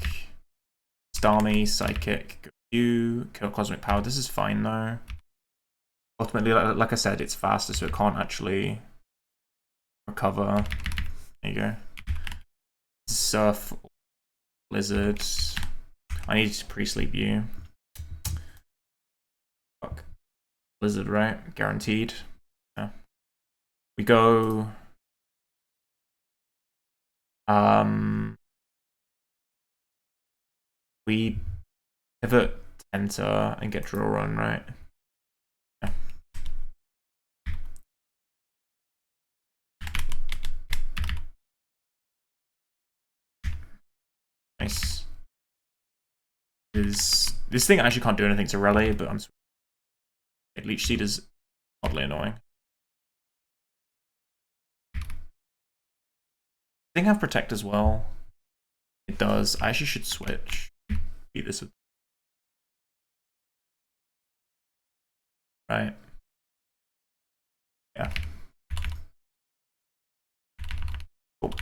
Starmie, Psychic. Go you. Kill Cosmic Power. This is fine though. Ultimately, like I said, it's faster, so it can't actually recover. There you go. Surf. Blizzard. I need to pre-sleep you. Fuck. Blizzard, right? Guaranteed. Yeah. We go. We pivot, enter, and get draw run, right? Yeah. Nice. This thing actually can't do anything to Rally, but I'm Leech Seed is oddly annoying. Thing have Protect as well. It does. I actually should switch. Beat this with. Right. Yeah. Cool.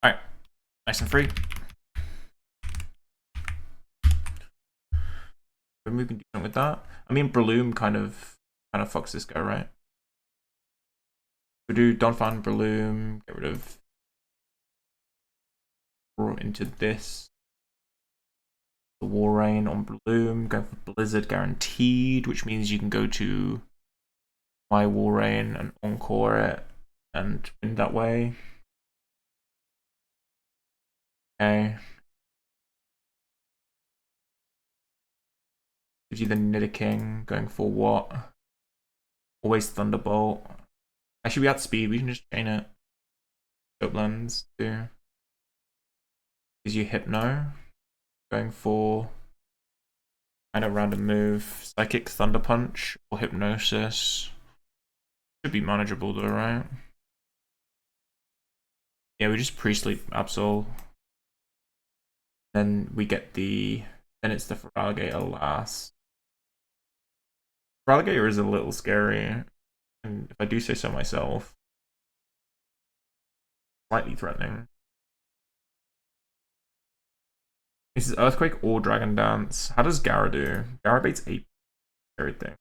Alright. Nice and free. Maybe we can do something with that. I mean, Breloom kind of fucks this guy, right? We do Donphan, Breloom, get rid of into this. The War Rain on Breloom, go for Blizzard guaranteed, which means you can go to my War Rain and encore it and win that way. Okay. Gives you the Nidoking, going for what? Always Thunderbolt. Actually, we had speed, we can just chain it. Scope Lens too. Gives you Hypno. Going for kind of random move. Psychic Thunder Punch or Hypnosis. Should be manageable though, right? Yeah, we just pre-sleep Absol. Then we get the. Then it's the Feraligatr last. Feraligatr is a little scary, and if I do say so myself, slightly threatening. This is Earthquake or Dragon Dance. How does Gara do? Gara baits 8 everything.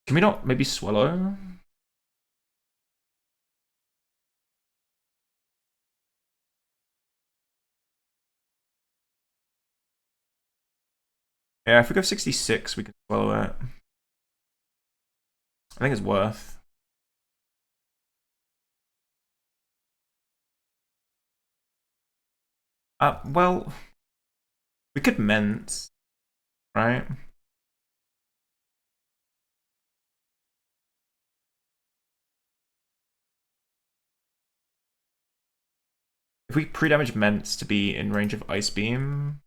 Can we not maybe Swallow? Yeah, if we go 66, we can Swallow it. I think it's worth. Well, we could Ment, right? If we pre-damage Ments to be in range of Ice Beam,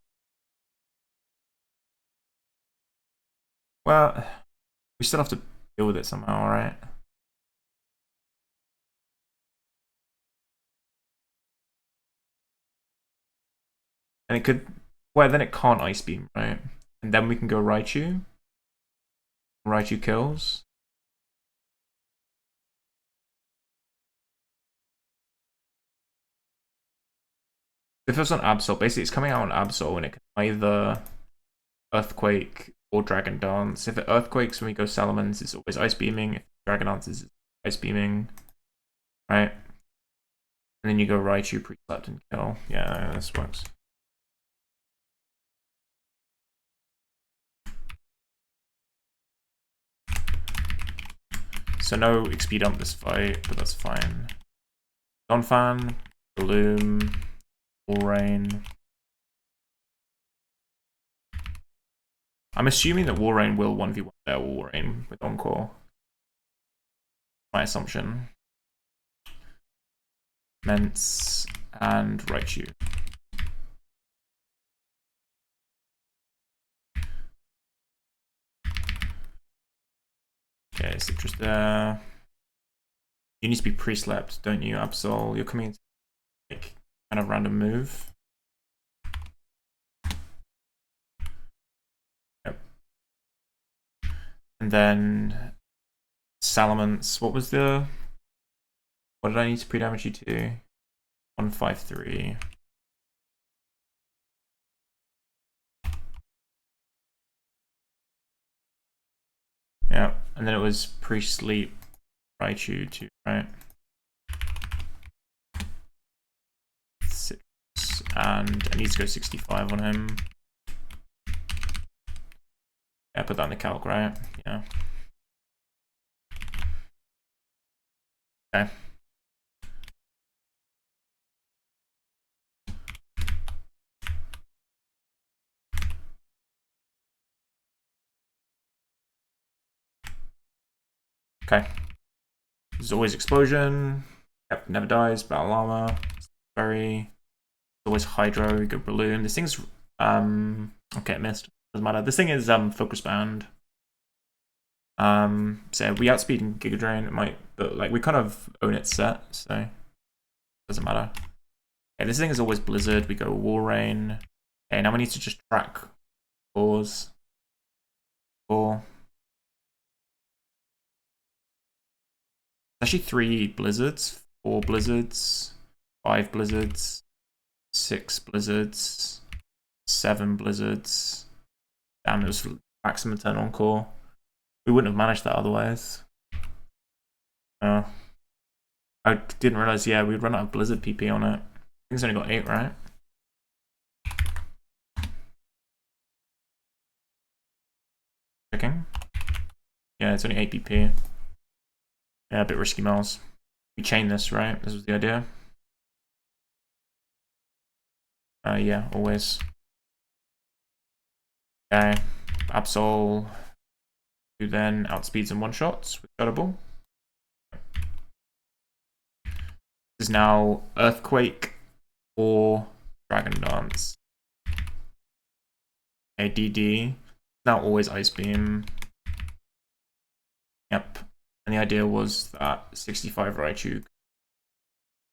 well, we still have to deal with it somehow, right? And it could, well, then it can't Ice Beam, right? And then we can go Raichu. Raichu kills. If it's on Absol, basically it's coming out on Absol and it can either Earthquake or Dragon Dance. If it Earthquakes when we go Salamence, it's always Ice Beaming. If Dragon Dances, it's Ice Beaming. Right? And then you go Raichu, pre-slept and kill. Yeah, this works. So no XP dump this fight, but that's fine. Donphan, Bloom, War Rain. I'm assuming that War Rain will 1v1 their War Rain with Encore. My assumption. Ments and Raichu. Okay, Citrus there. You need to be pre-slept, don't you, Absol? You're coming into like kind of random move. And then Salamence. What did I need to pre-damage you to? 153. Yeah, and then it was pre-sleep Raichu too, right? 6, and I need to go 65 on him. Yeah, put that in the calc, right? Yeah. Okay. Okay. There's always Explosion. Yep, never dies. Battle Llama. Berry. Always Hydro. Good Balloon. This thing's okay, it missed. Doesn't matter. This thing is Focus Band. So we outspeed in Giga Drain. It might, but like we kind of own its set, so it doesn't matter. Okay, this thing is always Blizzard. We go War Rain. Okay, now we need to just track cores. 4. Actually 3 blizzards, 4 blizzards, 5 blizzards, 6 blizzards, 7 blizzards. Damn, it was maximum turn on core. We wouldn't have managed that otherwise. I didn't realize, yeah, we'd run out of blizzard PP on it. I think it's only got 8, right? Checking. Yeah, it's only 8 PP. Yeah, a bit risky, Miles. We chain this, right? This was the idea. Yeah, always. Okay, Absol, who then outspeeds and one-shots with Shutterball. This is now Earthquake or Dragon Dance. ADD, now always Ice Beam. Yep, and the idea was that 65 Raichu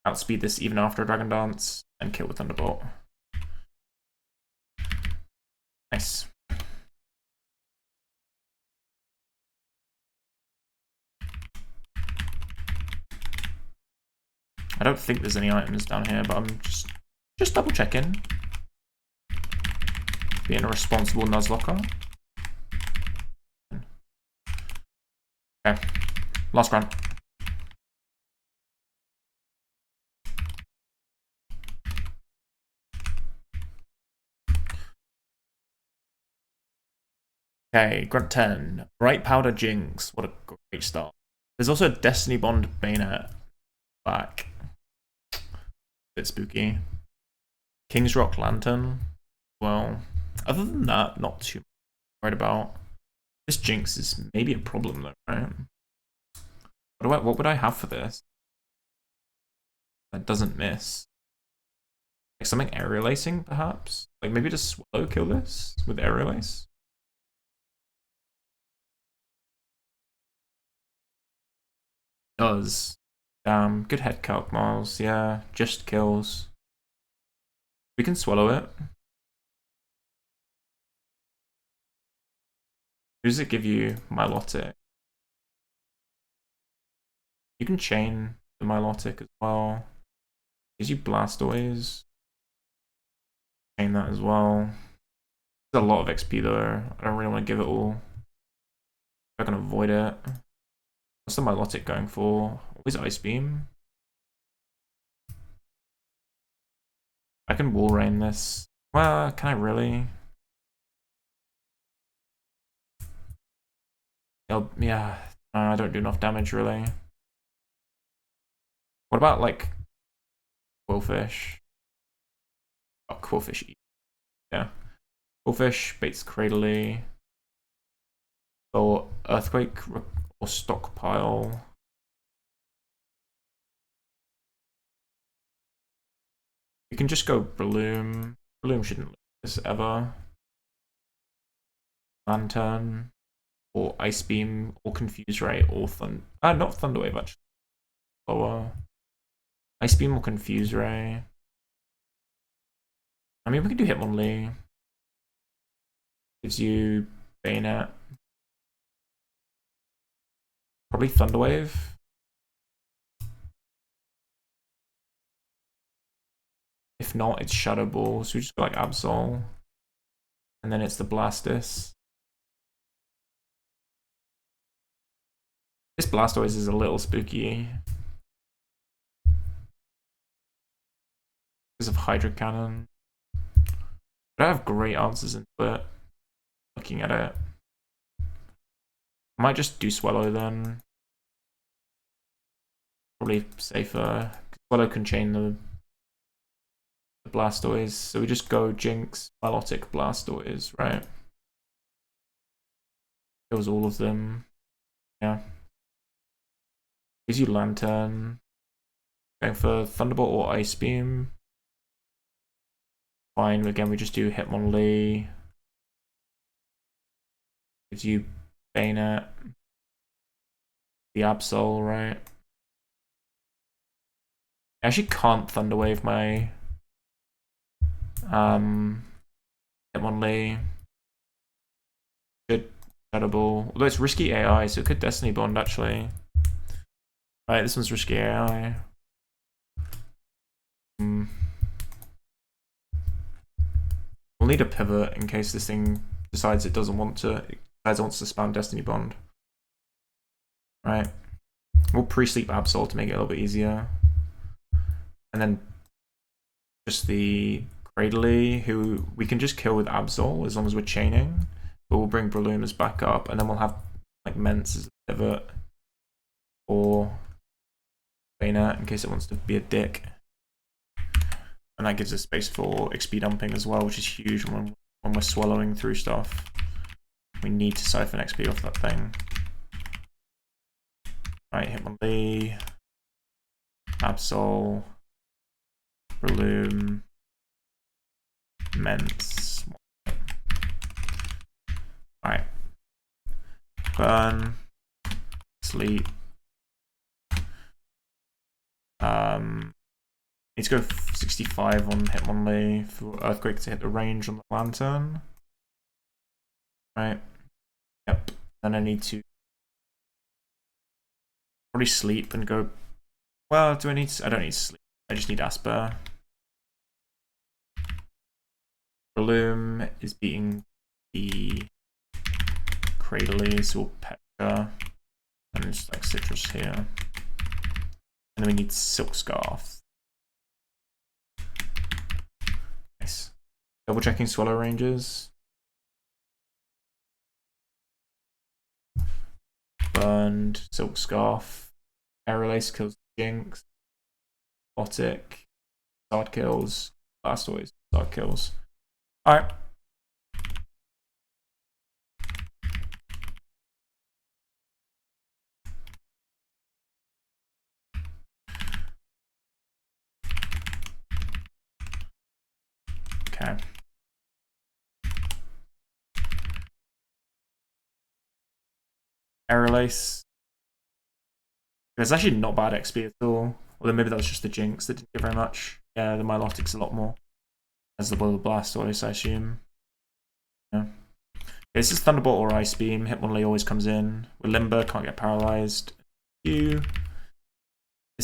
outspeed this even after a Dragon Dance and kill with Thunderbolt. Nice. I don't think there's any items down here, but I'm just double checking. Being a responsible Nuzlocke. Okay, last Grunt. Okay, Grunt 10. Bright Powder Jinx. What a great start. There's also a Destiny Bond Bayonet back. Bit spooky. King's Rock Lantern. Well, other than that, not too worried about. This Jinx is maybe a problem though, right? What would I have for this that doesn't miss? Like something Aerial Acing, perhaps? Like maybe just Swallow kill this with Aerial Ace? Does. Good head calc, Miles. Yeah, just kills. We can swallow it. Who does it give you? Milotic. You can chain the Milotic as well. Gives you Blastoise. Chain that as well. There's a lot of XP though. I don't really want to give it all. I'm gonna avoid it. What's the Milotic going for? Always Ice Beam. I can Wall Rain this. Well, can I really? Yeah, I don't do enough damage really. What about like Quillfish? Oh, Quillfish. Yeah. Quillfish baits Cradily. Or Earthquake or Stockpile. You can just go Bloom. Bloom shouldn't lose this ever. Lantern. Or Ice Beam. Or Confuse Ray. Or not Thunderwave actually. Lower. Ice Beam or Confuse Ray. I mean, we can do Hitmonlee. Gives you Bayonet. Probably Thunderwave. If not, it's Shadow Ball. So we just go like Absol. And then it's the Blastus. This Blastoise is a little spooky. Because of Hydro Cannon. But I have great answers into it. Looking at it. I might just do Swallow then. Probably safer. Swallow can chain the Blastoise. So we just go Jinx, Milotic, Blastoise, right? Kills all of them. Yeah. Gives you Lantern. Going for Thunderbolt or Ice Beam. Fine, again we just do Hitmonlee. Gives you Bayonet. The Absol, right? I actually can't Thunderwave my Hitmonlee. Good Shadow Ball. Although it's risky AI, so it could Destiny Bond actually. Right, this one's risky AI. We'll need a pivot in case this thing decides it doesn't want to. It wants to spam Destiny Bond. Right. We'll pre-sleep Absol to make it a little bit easier. And then just the Cradley, who we can just kill with Absol as long as we're chaining. But we'll bring Breloomers back up, and then we'll have like Mence as a pivot. Or Bayonet in case it wants to be a dick. And that gives us space for XP dumping as well, which is huge when we're swallowing through stuff. We need to siphon XP off that thing. Right, Hitmonlee, Absol, Breloom, Mence. Alright. Burn. Sleep. Need to go 65 on Hitmonlee for Earthquake to hit the range on the Lantern. Right. Yep. Then I need to probably sleep and go. Well, do I need to? I don't need to sleep. I just need Asper. Breloom is beating the Cradley, so we'll Petra. And just like Citrus here. And then we need Silk Scarf. Nice. Double checking Swallow ranges. Burned, Silk Scarf. Aerolace kills Jinx. Botic. Start kills. Blastoise. Start kills. Alright. Okay. Aerolace. It's actually not bad XP at all. Although maybe that was just the Jinx that didn't get very much. Yeah, the Milotic's a lot more. As the Blastoise, I assume. Yeah. Okay, this is Thunderbolt or Ice Beam. Hitmonlee always comes in. With Limber, can't get paralyzed. This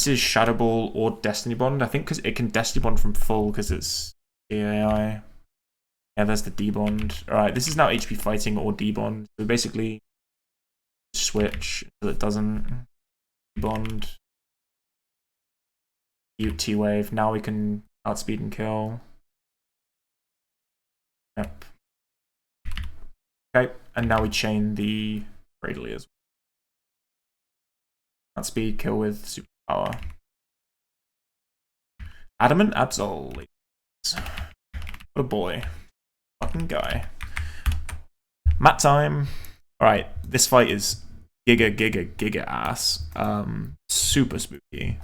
is Shadow Ball or Destiny Bond. I think because it can Destiny Bond from full because it's AI. Yeah, there's the D-Bond. Alright, this is now HP Fighting or D-Bond. So basically switch until it doesn't. D-Bond. T-Wave. Now we can outspeed and kill. Yep. Okay, and now we chain the Cradley as well. Outspeed, kill with superpower. Adamant Absol. What a boy. Fucking guy. Mat time. Alright, this fight is giga ass. Super spooky.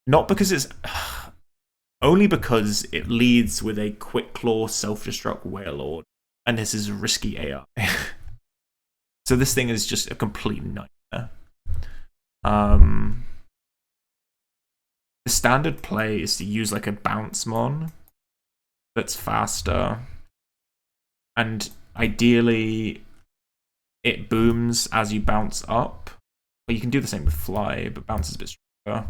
Not because it's... Only because it leads with a Quick Claw Self-Destruct Wailord. And this is risky AI. So this thing is just a complete nightmare. The standard play is to use like a Bounce Mon that's faster. And ideally, it booms as you bounce up. Well, you can do the same with fly, but bounce is a bit stronger.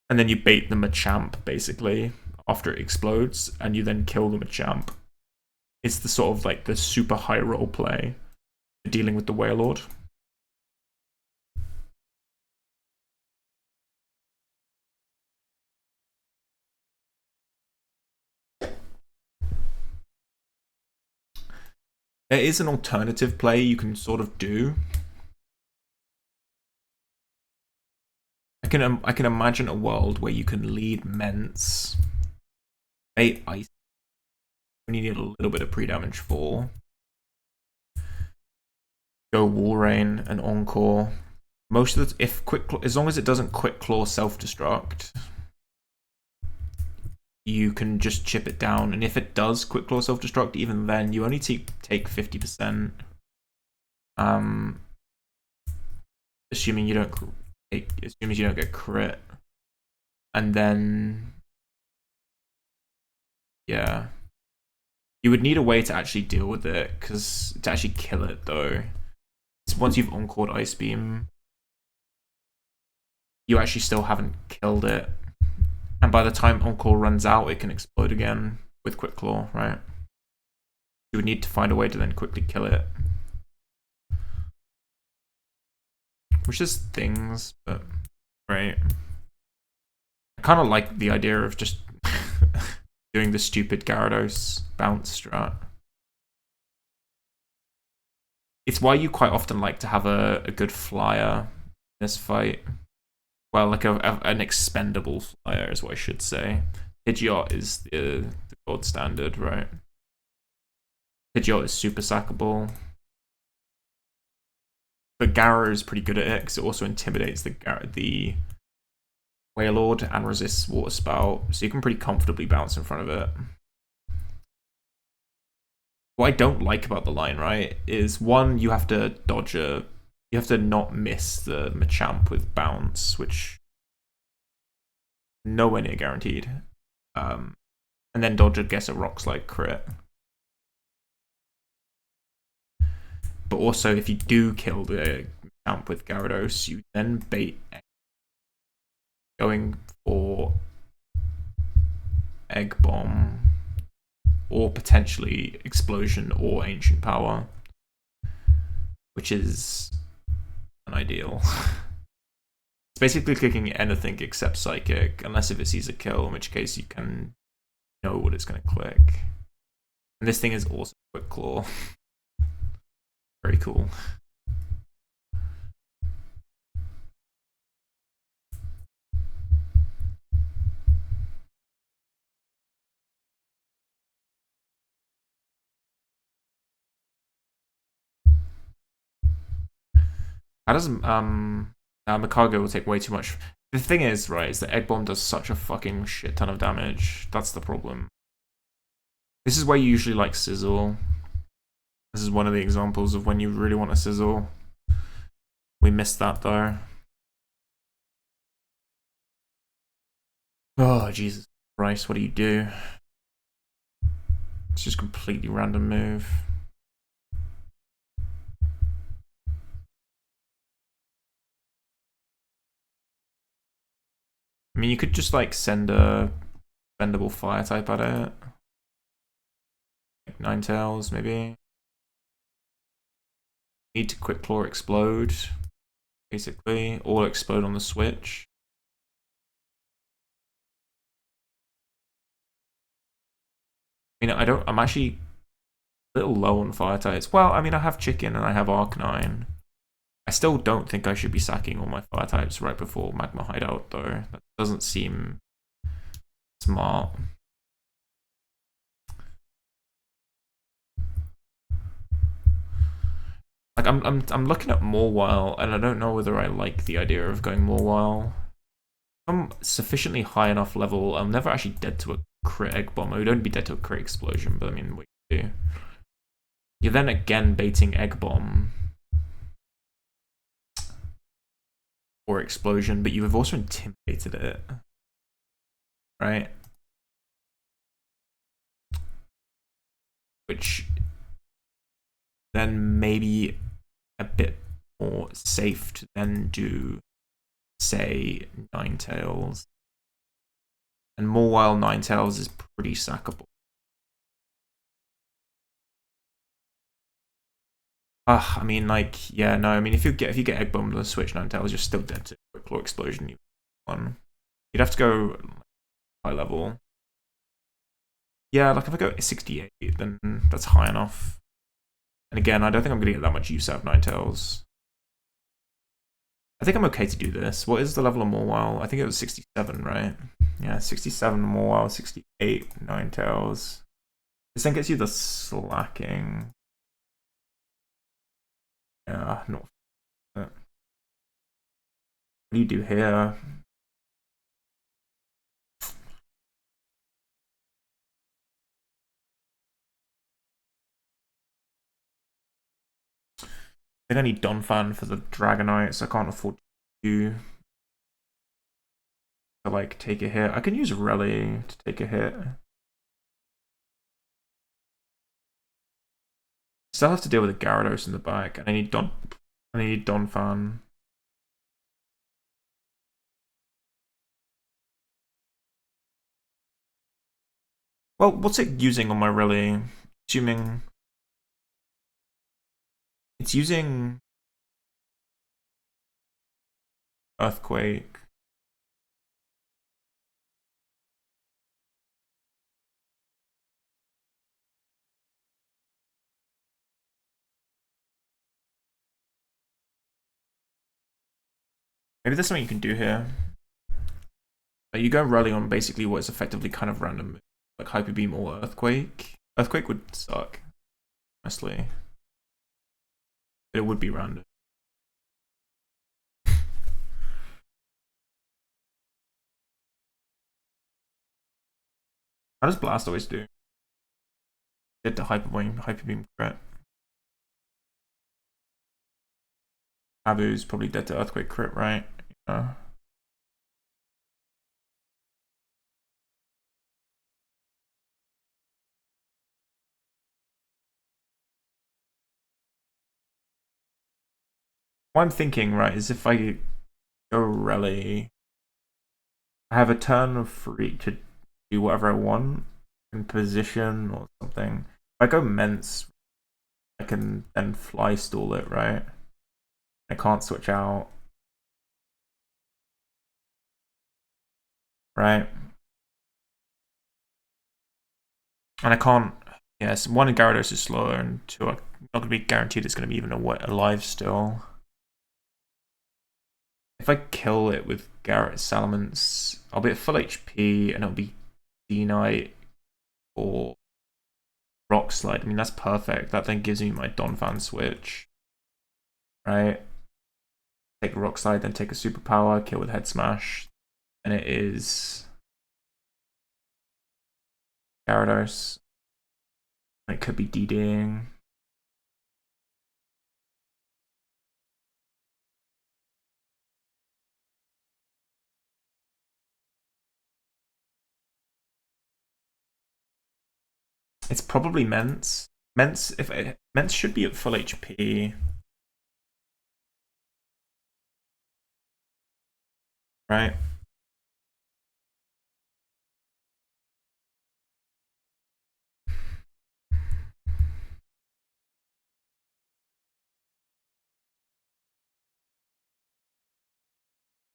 And then you bait the Machamp, basically, after it explodes, and you then kill the Machamp. It's the sort of like the super high roll play for dealing with the Wailord. There is an alternative play you can sort of do. I can imagine a world where you can lead Mence, bait Ice. You need a little bit of pre-damage for. Go Wall Rain and Encore. Most of the as long as it doesn't Quick Claw self-destruct, you can just chip it down. And if it does Quick Claw self-destruct, even then you only take 50%. Assuming you don't get crit, and then yeah, you would need a way to actually deal with it, because to actually kill it though, once you've encored Ice Beam, you actually still haven't killed it, and by the time Encore runs out, it can explode again with Quick Claw, right? You would need to find a way to then quickly kill it. Which is things, but right. I kind of like the idea of just doing the stupid Gyarados bounce strat. It's why you quite often like to have a good flyer in this fight. Well, like an expendable flyer is what I should say. Hideout is the gold standard, right? Hideout is super sackable. But Gyro is pretty good at it because it also intimidates the Wailord and resists Water Spout, so you can pretty comfortably bounce in front of it. What I don't like about the line, right, is one, you have to you have to not miss the Machamp with bounce, which nowhere near guaranteed. And then dodge gets a Rock Slide crit. But also, if you do kill the Machamp with Gyarados, you then bait going for Egg Bomb, or potentially Explosion or Ancient Power, which is an ideal. It's basically clicking anything except Psychic, unless if it sees a kill, in which case you can know what it's going to click. And this thing is also Quick Claw. Very cool. How does Makago will take way too much. The thing is, right, is that Egg Bomb does such a fucking shit ton of damage. That's the problem. This is where you usually like Sizzle. This is one of the examples of when you really want a Sizzle. We missed that though. Oh, Jesus Christ, what do you do? It's just completely random move. I mean, you could just like send a bendable fire type at it. Like Ninetales, maybe. Need to Quick Claw explode, basically, or explode on the switch. I mean, I'm actually a little low on fire types. Well, I mean, I have Chicken and I have Arcanine. I still don't think I should be sacking all my fire types right before Magma Hideout, though. That doesn't seem smart. Like I'm looking at Mawile, and I don't know whether I like the idea of going Mawile. I'm sufficiently high enough level. I'm never actually dead to a crit Egg Bomb. I would only be dead to a crit Explosion, but I mean, what you do? You're then again baiting Egg Bomb or Explosion, but you have also intimidated it, right? Which then maybe a bit more safe to then do, say, Ninetales. And Mawile Ninetales is pretty sackable. I mean, like, yeah, no, I mean, if you get Egg Bombed on the Switch Ninetales, you're still dead to Quick Claw Explosion. You'd have to go high level. Yeah, like if I go 68, then that's high enough. And again, I don't think I'm going to get that much use out of Ninetales. I think I'm okay to do this. What is the level of Mawile? I think it was 67, right? Yeah, 67 Mawile, 68 Ninetales. This thing gets you the slacking. Yeah, not. What do you do here? I think I need Donphan for the Dragonite, so I can't afford to like take a hit. I can use Rally to take a hit. Still have to deal with a Gyarados in the back, and I need Donphan. Well, what's it using on my Rally? Assuming it's using Earthquake. Maybe there's something you can do here. You go Rally on basically what is effectively kind of random, like Hyper Beam or Earthquake. Earthquake would suck, honestly. But it would be random. How does Blast always do? Did the Hyper Beam crit. Abu's probably dead to Earthquake crit, right? Yeah. What I'm thinking, right, is if I go Rally, I have a turn of free to do whatever I want in position or something. If I go Mence, I can then fly stall it, right? I can't switch out. Right? And I can't. Yes, one, Gyarados is slower, and two, I'm not going to be guaranteed it's going to be even alive still. If I kill it with Garrett Salamence, I'll be at full HP, and it'll be D-Knight or Rock Slide. I mean, that's perfect. That then gives me my Donphan switch. Right? Take a Rock Slide, then take a Superpower, kill with Head Smash. And it is Gyarados. It could be DDing. It's probably Mence. Mence should be at full HP. Right?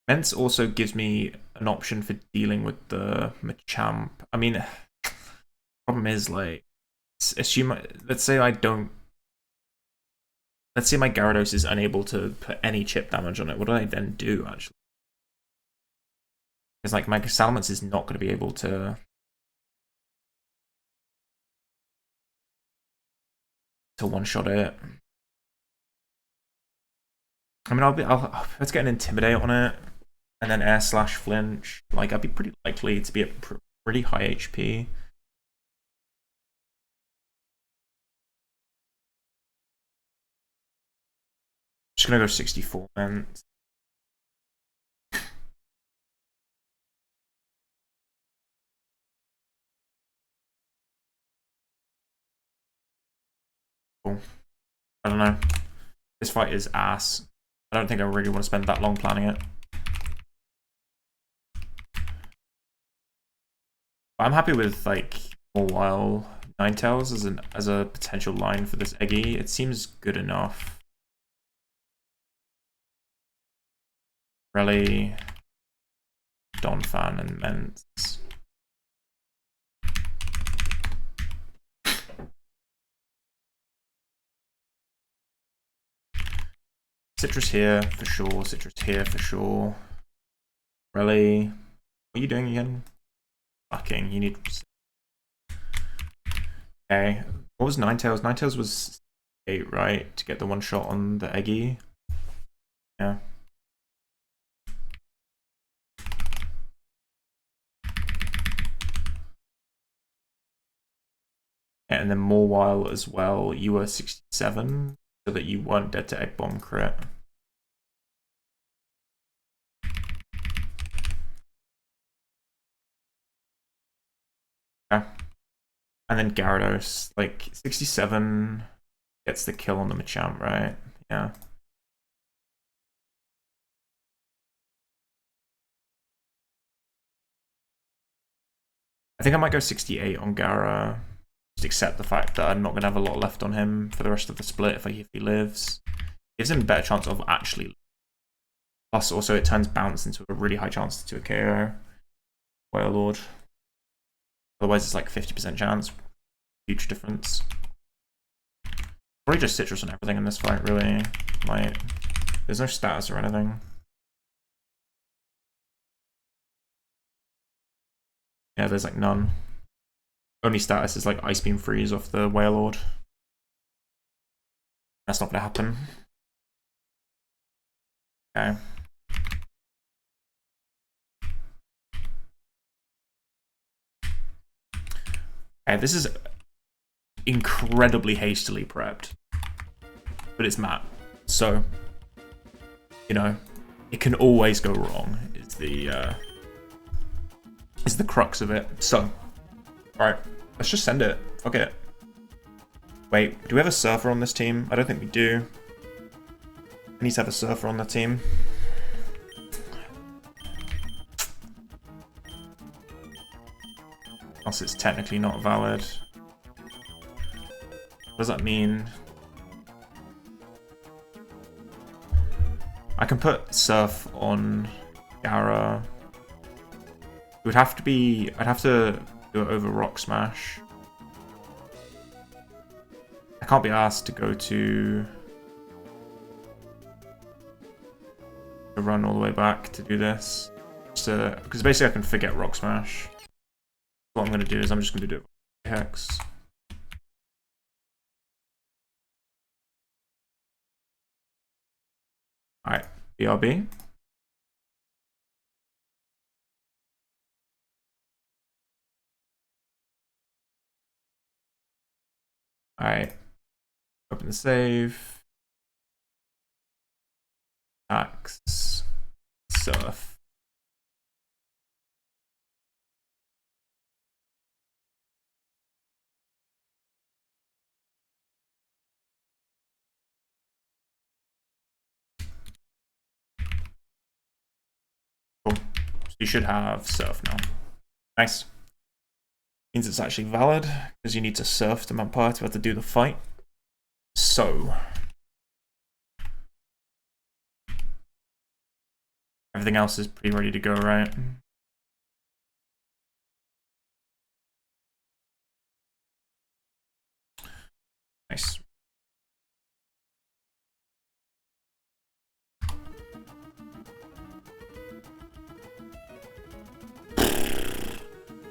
Mence also gives me an option for dealing with the Machamp. I mean, problem is, like, assume, let's say I don't. Let's say my Gyarados is unable to put any chip damage on it. What do I then do, actually? Because, like, my Salamence is not going to be able to one-shot it. I mean, let's get an Intimidate on it, and then Air Slash Flinch. Like, I'd be pretty likely to be at pretty high HP. Just gonna go 64 then. Cool. I don't know. This fight is ass. I don't think I really want to spend that long planning it. I'm happy with like more while Ninetales as a potential line for this Eggy. It seems good enough. Rally, Donphan, and Mence. Citrus here for sure. Citrus here for sure. Rally, what are you doing again? Fucking, you need. Okay, what was Ninetales? Ninetales was 8, right? To get the one shot on the Eggy. Yeah. And then more while as well, you were 67, so that you weren't dead to Egg Bomb crit. Yeah. And then Gyarados, like 67 gets the kill on the Machamp, right? Yeah. I think I might go 68 on Gara. Just accept the fact that I'm not going to have a lot left on him for the rest of the split if he lives. Gives him a better chance of actually. Plus, also, it turns Bounce into a really high chance to a KO. Wailord. Otherwise, it's like 50% chance. Huge difference. Probably just Citrus on everything in this fight, really. Like, there's no status or anything. Yeah, there's like none. Only status is like Ice Beam Freeze off the Wailord. That's not gonna happen. Okay. Okay, this is incredibly hastily prepped. But it's Matt. So, you know, it can always go wrong, is the crux of it. So, alright, let's just send it. Fuck it. Wait, do we have a Surfer on this team? I don't think we do. I need to have a Surfer on the team. Else it's technically not valid. What does that mean? I can put Surf on Gara. It would have to be... I'd have to do it over Rock Smash. I can't be asked to go to run all the way back to do this. Because basically I can forget Rock Smash. What I'm going to do is I'm just going to do it with Hex. Alright, BRB. Alright. Open the save. Axe. Surf. Cool. So you should have Surf now. Nice. Means it's actually valid, because you need to Surf to Vampire to have to do the fight. So... everything else is pretty ready to go, right? Nice.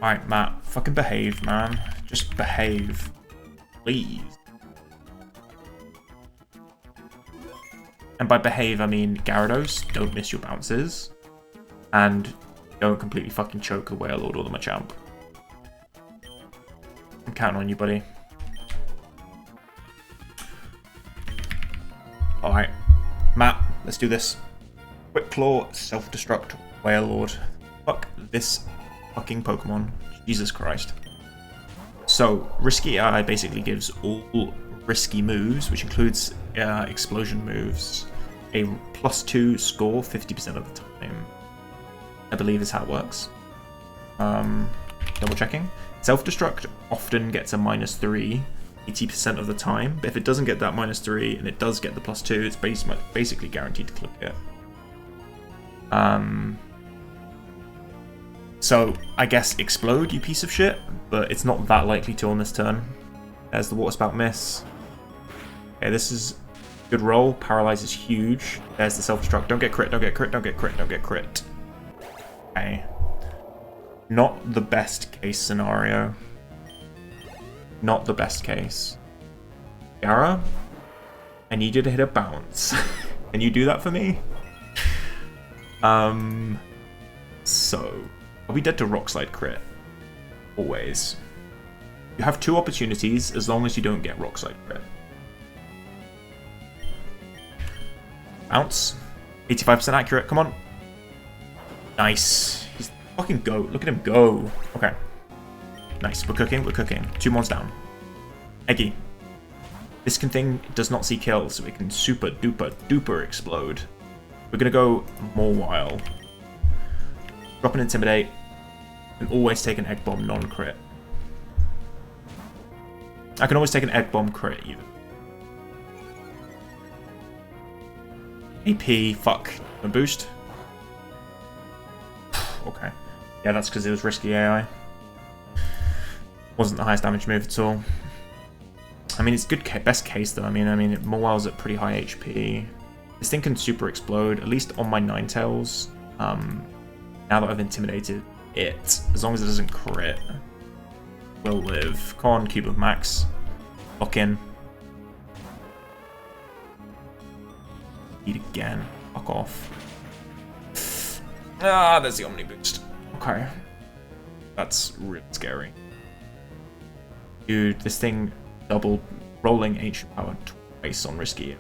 Alright, Matt, fucking behave, man. Just behave. Please. And by behave, I mean Gyarados, don't miss your bounces. And don't completely fucking choke the Wailord or the Machamp. I'm counting on you, buddy. Alright. Matt, let's do this. Quick Claw, self-destruct, Wailord. Fuck this fucking Pokemon. Jesus Christ. So, Risky AI basically gives all risky moves, which includes explosion moves, a +2 score 50% of the time. I believe is how it works. Double checking. Self-destruct often gets a -3 80% of the time, but if it doesn't get that -3 and it does get the +2, it's basically guaranteed to click it. So I guess explode, you piece of shit, but it's not that likely to on this turn. There's the water spout miss. Okay, this is good roll. Paralyze is huge. There's the self-destruct. Don't get crit, don't get crit, don't get crit, don't get crit. Okay. Not the best case scenario. Not the best case. Gara, I need you to hit a bounce. Can you do that for me? So, are we dead to rock slide crit? Always. You have 2 opportunities as long as you don't get rock slide crit. Bounce. 85% accurate, come on. Nice. He's fucking goat. Look at him go. Okay. Nice, we're cooking, we're cooking. 2 mons down. Eggy. This thing does not see kills, so it can super duper duper explode. We're gonna go more wild. Drop an intimidate, and always take an egg bomb non-crit. I can always take an egg bomb crit even. AP, fuck. A boost. Okay. Yeah, that's because it was risky AI. Wasn't the highest damage move at all. I mean, it's good, best case though. I mean, Morwell's at pretty high HP. This thing can super explode, at least on my Ninetales. Now that I've intimidated it, as long as it doesn't crit, will live. Come on, Cube of Max. Lock in. Eat again. Fuck off. Ah, there's the Omni boost. Okay. That's really scary. Dude, this thing doubled rolling ancient power twice on risky.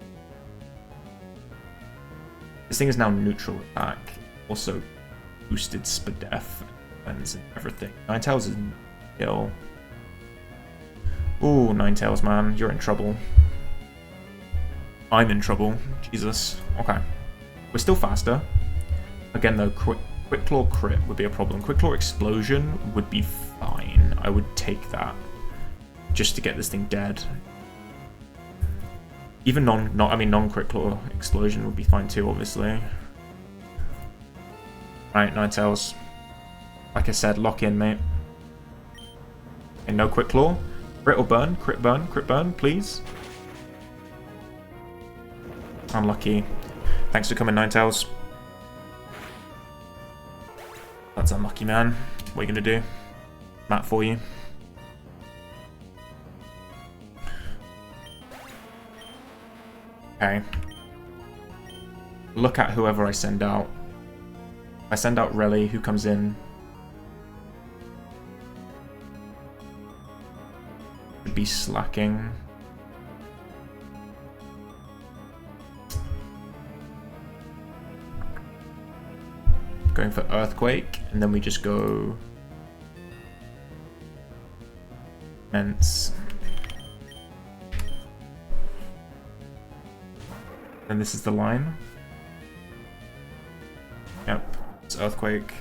This thing is now neutral attack. Also boosted Spadef and everything. Ninetales is kill. Ooh, Ninetales, man, you're in trouble. I'm in trouble. Jesus. Okay. We're still faster. Again, though, Quick Claw crit would be a problem. Quick Claw explosion would be fine. I would take that just to get this thing dead. Even non-Quick Claw explosion would be fine too, obviously. Alright, Ninetales. Like I said, lock in, mate. And no Quick Claw. Crit or burn? Crit burn, please. Unlucky. Thanks for coming, Ninetales. That's unlucky, man. What are you gonna do? Map for you. Okay. Look at whoever I send out. I send out Relly, who comes in. Should be slacking. Going for Earthquake, and then we just go Immense. And this is the line. Yep, it's Earthquake.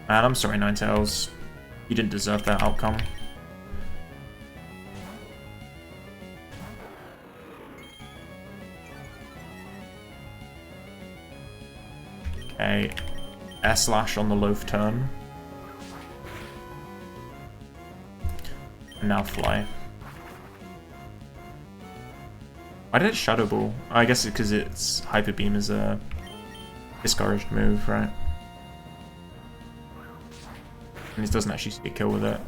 And I'm sorry, Ninetales. You didn't deserve that outcome. Okay, Air Slash on the loaf turn. And now Fly. Why did it Shadow Ball? I guess it's because its Hyper Beam is a discouraged move, right? And it doesn't actually see a kill with it.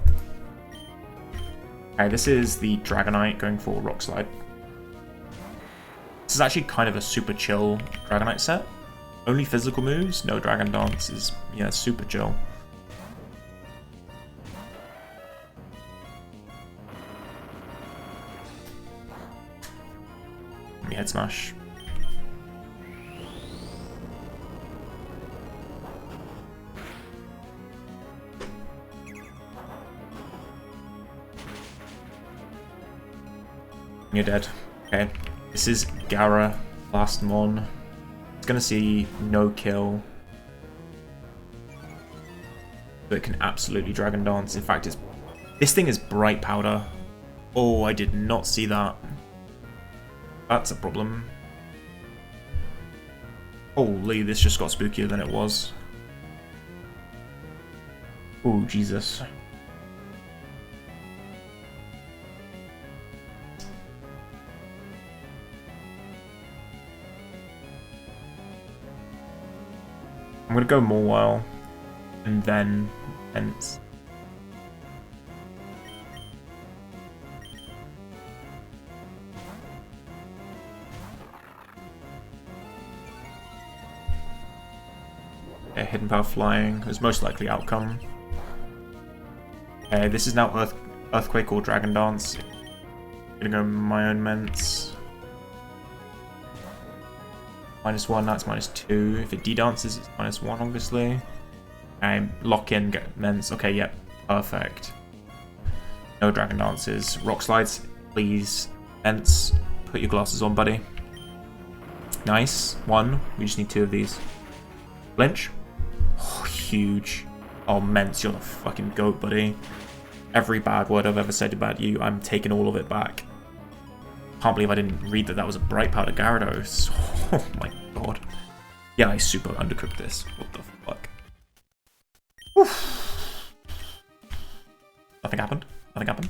Okay, this is the Dragonite going for Rock Slide. This is actually kind of a super chill Dragonite set. Only physical moves, no Dragon Dance is, yeah, super chill. Let me Head Smash. You're dead. Okay. This is Gara Last mon. It's gonna see no kill. But it can absolutely Dragon Dance. In fact, this thing is bright powder. Oh, I did not see that. That's a problem. Holy, this just got spookier than it was. Oh, Jesus. I'm gonna go more while and then fence. Okay, hidden power flying is most likely outcome. Okay, this is now Earthquake or Dragon Dance. I'm gonna go my own Ments. -1, that's -2. If it de-dances, it's -1, obviously. Okay, lock in, get Ments. Okay, yep, perfect. No Dragon Dances. Rock Slides, please. Ments, put your glasses on, buddy. Nice. 1. We just need 2 of these. Flinch. Oh, huge. Oh, Ments, you're the fucking goat, buddy. Every bad word I've ever said about you, I'm taking all of it back. Can't believe I didn't read that was a bright powder Gyarados. Oh my god. Yeah, I super undercooked this. What the fuck? Oof. Nothing happened. Nothing happened.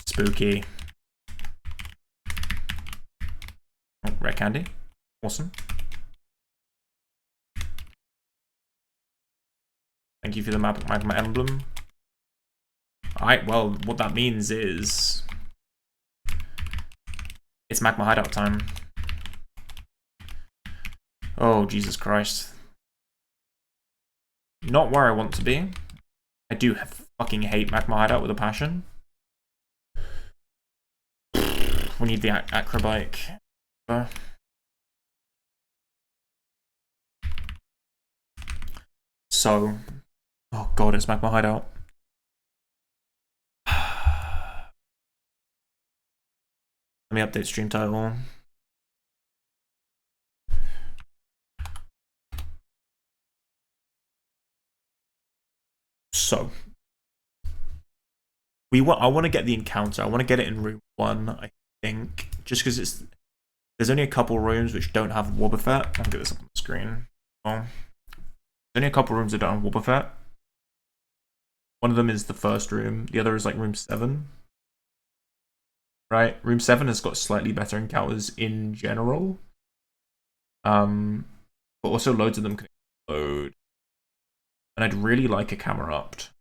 Spooky. Oh, rare candy. Awesome. Thank you for the Magma emblem. Alright, well, what that means is it's Magma Hideout time. Oh, Jesus Christ. Not where I want to be. I do fucking hate Magma Hideout with a passion. We need the Aqua bike. So, oh god, it's Magma Hideout. Let me update stream title. So, I want to get the encounter. I want to get it in room 1, I think, just because there's only a couple rooms which don't have Wobbuffet. I'll get this up on the screen. Oh. There's only a couple rooms that don't have Wobbuffet. One of them is the first room. The other is like room 7. Right, room 7 has got slightly better encounters in general. But also loads of them can explode. And I'd really like a camera upped,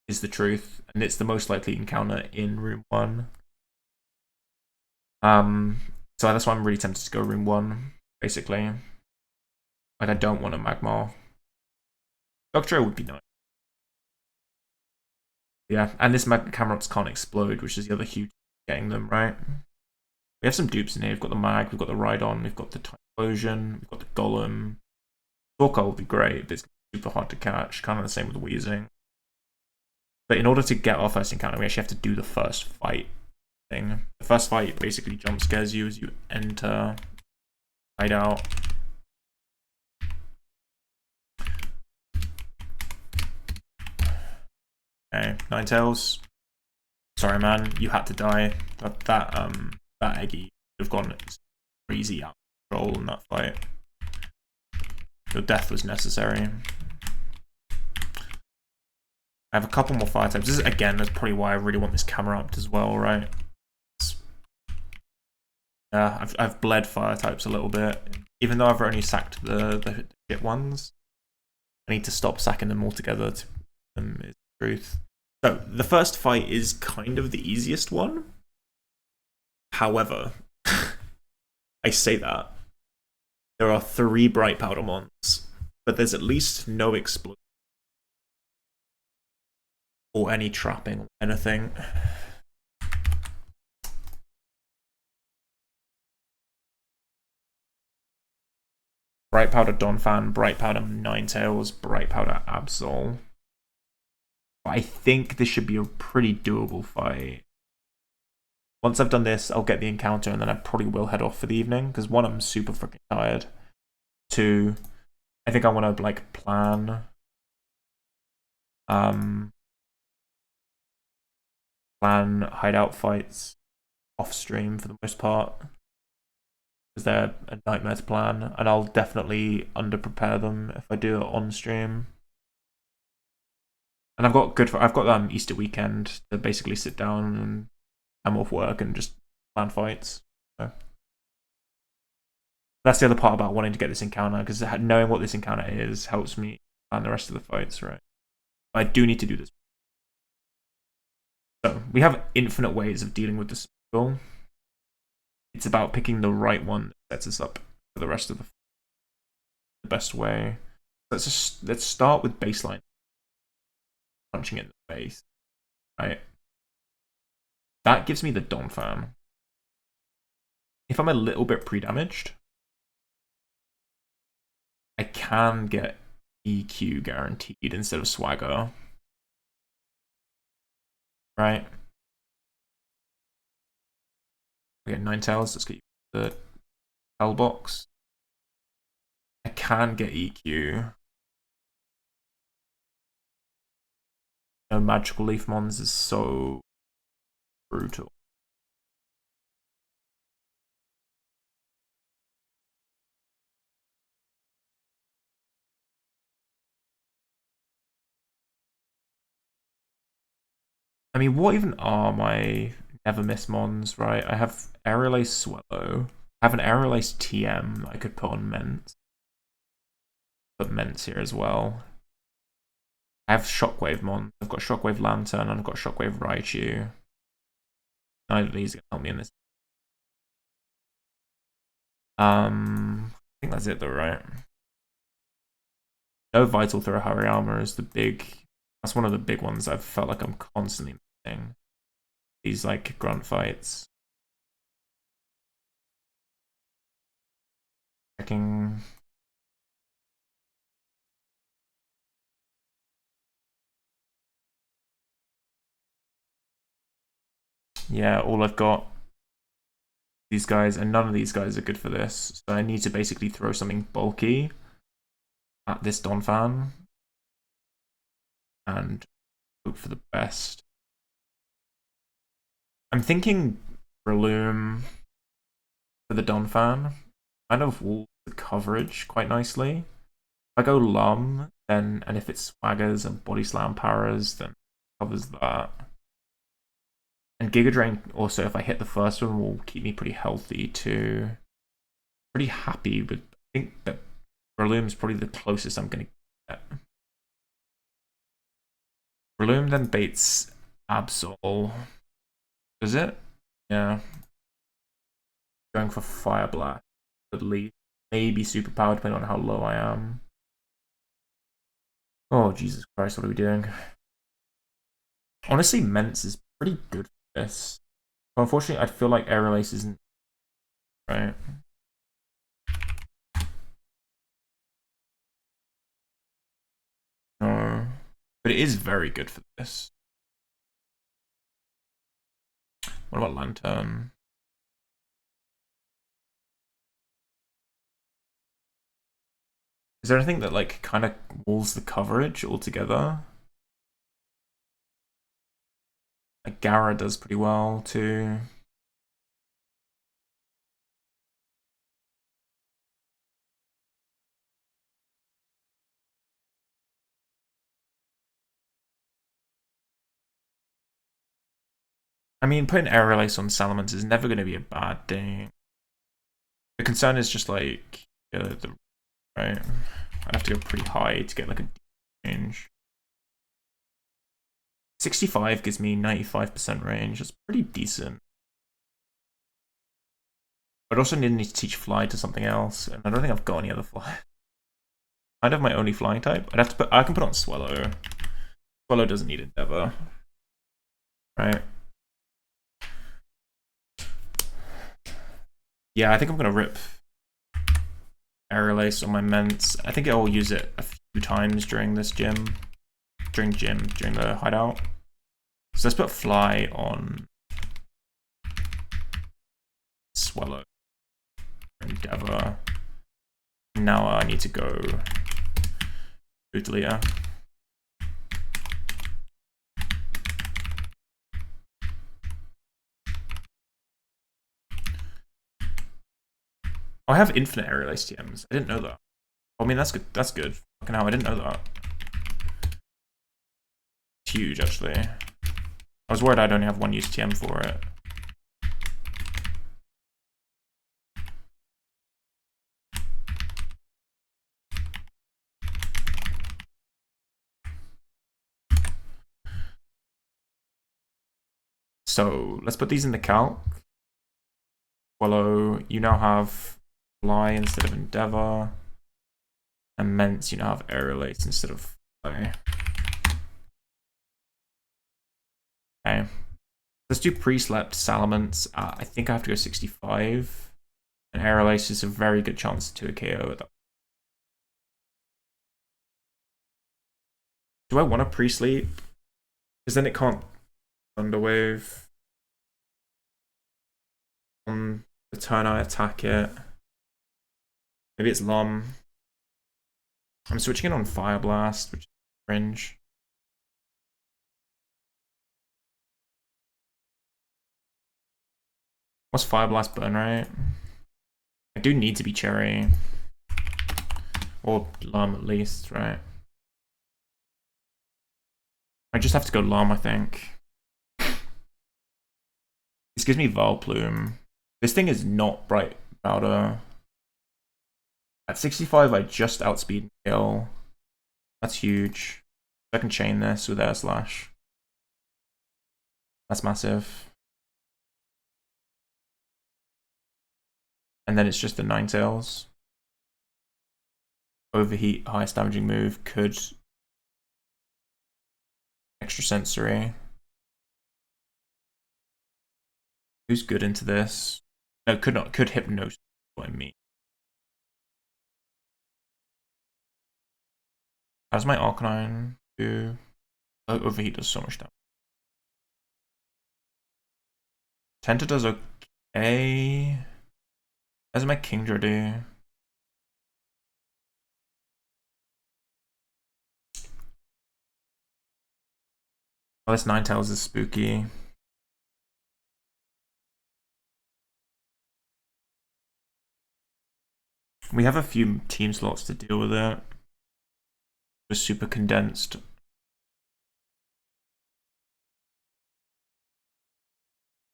is the truth. And it's the most likely encounter in room 1. So that's why I'm really tempted to go room 1, basically. Like, I don't want a Magma. Doctor would be nice. Yeah, and this camera ups can't explode, which is the other huge getting them, right? We have some dupes in here. We've got the Mag, we've got the Rhydon, we've got the Typhlosion, we've got the Golem. Torkoal would be great, but it's super hard to catch. Kind of the same with the Weezing. But in order to get our first encounter, we actually have to do the first fight thing. The first fight basically jump scares you as you enter Hideout. Okay, Ninetales. Sorry, man, you had to die. That Eggy would have gone crazy out of control in that fight. Your death was necessary. I have a couple more fire types. This is, again, that's probably why I really want this camera upped as well, right? Yeah, I've bled fire types a little bit. Even though I've only sacked the shit ones, I need to stop sacking them altogether. Is the truth. So, the first fight is kind of the easiest one. However, I say that. There are 3 bright powder mons, but there's at least no explosion. Or any trapping or anything. Bright powder Donphan, bright powder Ninetales, bright powder Absol. I think this should be a pretty doable fight. once I've done this, I'll get the encounter, and then I probably will head off for the evening, because 1, I'm super freaking tired. 2, I think I want to like plan hideout fights off stream for the most part, because they're a nightmare to plan, and I'll definitely underprepare them if I do it on stream. And I've got Easter weekend to basically sit down and I'm off work and just plan fights. So that's the other part about wanting to get this encounter, because knowing what this encounter is helps me plan the rest of the fights, right? But I do need to do this. So we have infinite ways of dealing with the spell. It's about picking the right one that sets us up for the rest of the best way. Let's start with baseline. Punching it in the face, right? That gives me the Donphan. If I'm a little bit pre-damaged, I can get EQ guaranteed instead of Swagger. Right? Okay, 9 tails, let's get you the Hell box. I can get EQ. No magical leaf mons is so brutal. I mean, what even are my never miss mons, right? I have Aerial Ace Swallow. I have an Aerial Ace TM that I could put on Ment. Put Ments here as well. I have Shockwave mon. I've got Shockwave Lantern and I've got Shockwave Raichu. Neither of these are going to help me in this. I think that's it though, right? No Vital Throw Hariyama is the big... That's one of the big ones I've felt like I'm constantly missing. These like grunt fights. Checking... Yeah, all I've got these guys, and none of these guys are good for this. So I need to basically throw something bulky at this Donphan and hope for the best. I'm thinking Breloom for the Donphan kind of walls the coverage quite nicely. If I go Lum, then, and if it swaggers and Body Slam paras, then it covers that. And Giga Drain also, if I hit the first one, will keep me pretty healthy too. Pretty happy with, I think that Breloom's probably the closest I'm going to get. Breloom then baits Absol. Is it? Yeah. Going for Fire Blast, at least. Maybe Superpower, depending on how low I am. Oh, Jesus Christ, what are we doing? Honestly, Ments is pretty good for this. But unfortunately, I feel like Aerial Ace isn't right. No. But it is very good for this. What about Lantern? Is there anything that like kind of walls the coverage altogether? Like Gara does pretty well too. I mean, putting Aerial Ace on Salamence is never going to be a bad thing. The concern is just like right. I'd have to go pretty high to get like a range. 65 gives me 95% range. That's pretty decent. I'd also need to teach Fly to something else, and I don't think I've got any other Fly. I'd have my only flying type. I can put on Swallow. Swallow doesn't need Endeavor. Right. Yeah, I think I'm gonna rip Aerial Ace on my Ments. I think I'll use it a few times during this gym. During the hideout. So let's put Fly on Swallow, Endeavor. Now I need to go Utlia. I have infinite aerial ATMs. I didn't know that. I mean, that's good. That's good. Fucking hell, I didn't know that. It's huge, actually. I was worried I'd only have one use TM for it. So let's put these in the calc. Swallow, you now have Fly instead of Endeavor. Immense, you now have Aerial Ace instead of Fly. Okay. Let's do pre-slept Salamence. I think I have to go 65. And Aerial Ace is a very good chance to a KO at that. Do I want to pre-sleep? Because then it can't Thunderwave. On the turn I attack it. Maybe it's Lum. I'm switching it on Fire Blast, which is cringe. What's Fire Blast burn rate? I do need to be Cherry. Or Lum at least, right? I just have to go Lum, I think. This gives me Vileplume. This thing is not Bright Powder. At 65, I just outspeed and kill. That's huge. I can chain this with Air Slash. That's massive. And then it's just the Ninetales. Overheat, highest damaging move, could extra sensory. Who's good into this? No, could not. Could Hypnosis. What I mean. How does my Arcanine do? Oh, Overheat does so much damage. Tenta does okay. How does my Kingdra do? Oh, this Ninetales is spooky. We have a few team slots to deal with it. Just super condensed.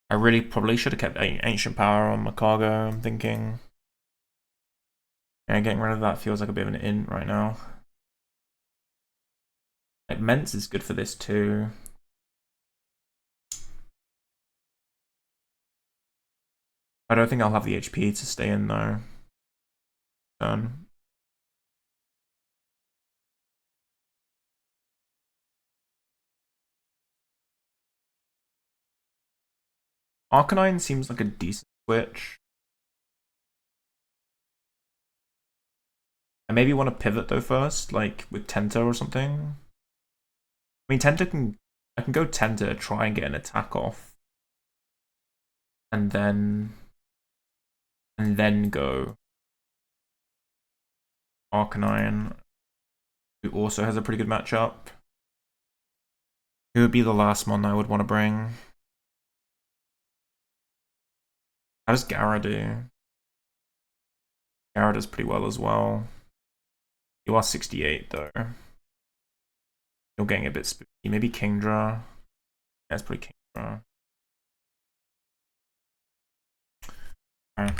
I really probably should have kept Ancient Power on my cargo, I'm thinking. Yeah, getting rid of that feels like a bit of an int right now. Like, Mence is good for this too. I don't think I'll have the HP to stay in though. Done. Arcanine seems like a decent switch. I maybe want to pivot though first, like with Tenta or something. I mean, I can go Tenta, try and get an attack off. And then go Arcanine, who also has a pretty good matchup. Who would be the last one I would want to bring? How does Gara do? Gara does pretty well as well. You are 68 though. You're getting a bit spooky. Maybe Kingdra. That's pretty Kingdra. Alright.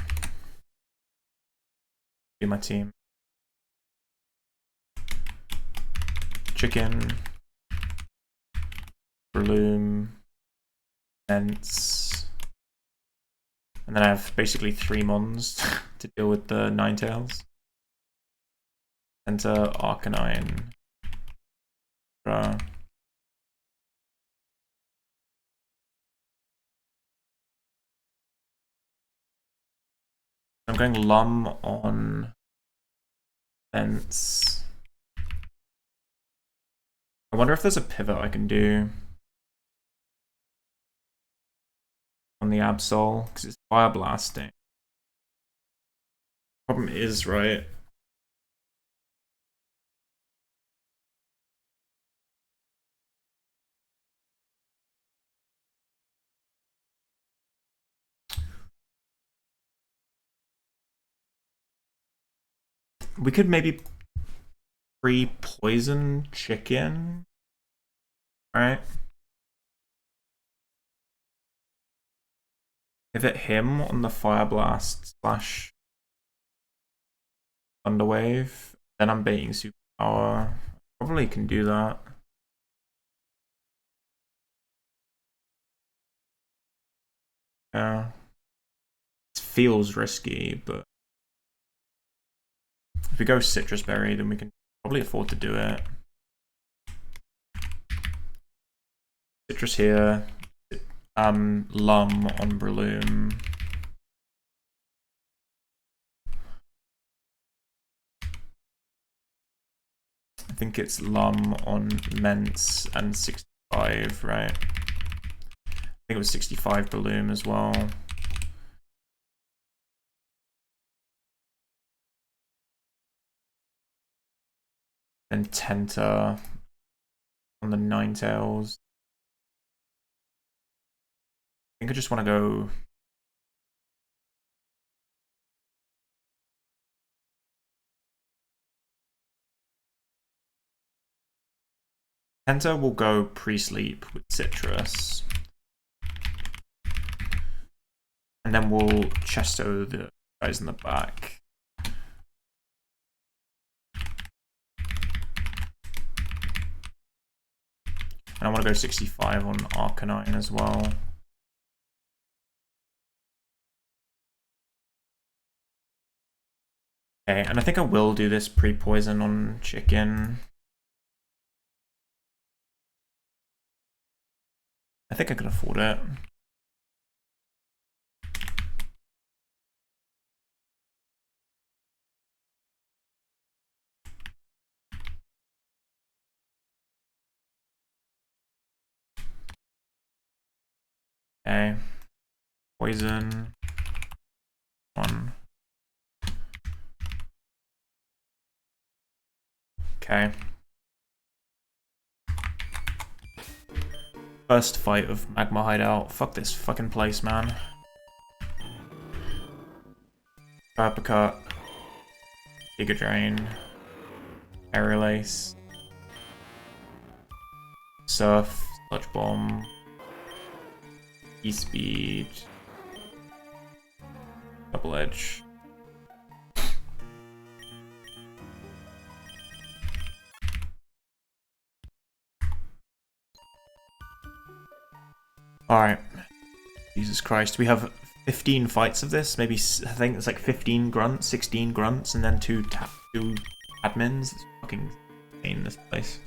Do my team. Chicken. Bloom. Mence. And then I have basically 3 Mons to deal with the Ninetales. Enter Arcanine. I'm going Lum on Fence. I wonder if there's a pivot I can do on the Absol, because it's Fire Blasting. Problem is, right? We could maybe pre-poison chicken. Alright. If it him on the Fire Blast slash Thunderwave, then I'm baiting Superpower. Probably can do that. Yeah. It feels risky, but if we go Citrus Berry, then we can probably afford to do it. Citrus here. Lum on Breloom. I think it's Lum on Mence and 65, right? I think it was 65 Breloom as well. And Tenta on the Ninetales. I think I just want to go. Tenta will go pre-sleep with Citrus. And then we'll Chesto the guys in the back. And I want to go 65 on Arcanine as well. Okay, and I think I will do this pre-poison on chicken. I think I can afford it. Okay. Poison. 1. Okay. First fight of Magma Hideout. Fuck this fucking place, man. Uppercut. Giga Drain. Aerial Ace. Surf. Sludge Bomb. E-Speed. Double Edge. Alright. Jesus Christ. We have 15 fights of this. Maybe, I think it's like 15 grunts, 16 grunts, and then 2 admins. It's fucking insane, this place.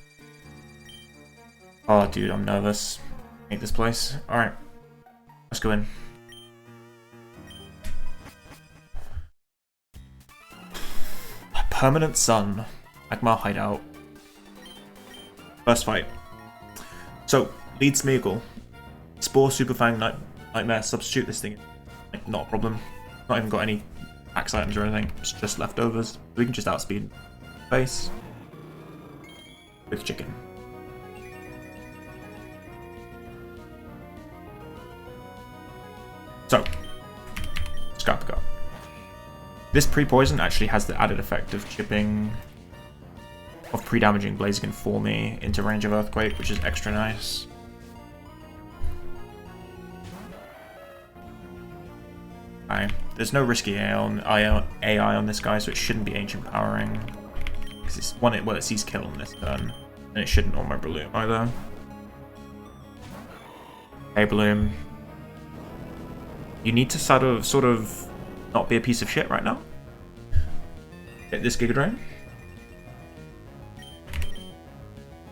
Oh, dude, I'm nervous. I hate this place. Alright. Let's go in. Permanent Sun. Magma Hideout. First fight. So, lead Smeagol. Spore, Superfang, Nightmare, substitute this thing. Like, not a problem. Not even got any axe items or anything. It's just leftovers. We can just outspeed base with chicken. So, Scarpica. This pre-poison actually has the added effect of chipping, of pre-damaging Blaziken for me into range of Earthquake, which is extra nice. There's no risky AI on this guy, so it shouldn't be Ancient Powering. Because it's one it sees kill on this turn. And it shouldn't on my Breloom either. Hey Breloom. You need to sort of not be a piece of shit right now. Hit this Giga Drain.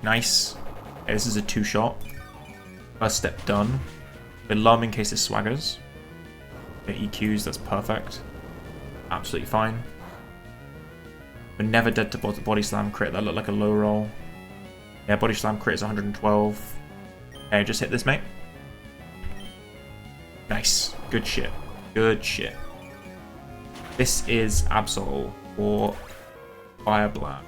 Nice. Okay, this is a 2-shot. First step done. Alarm in case it swaggers. EQs, that's perfect. Absolutely fine. We're never dead to Body Slam crit. That looked like a low roll. Yeah, Body Slam crit is 112. Okay, just hit this, mate. Nice. Good shit. Good shit. This is Absol or Fire Blast.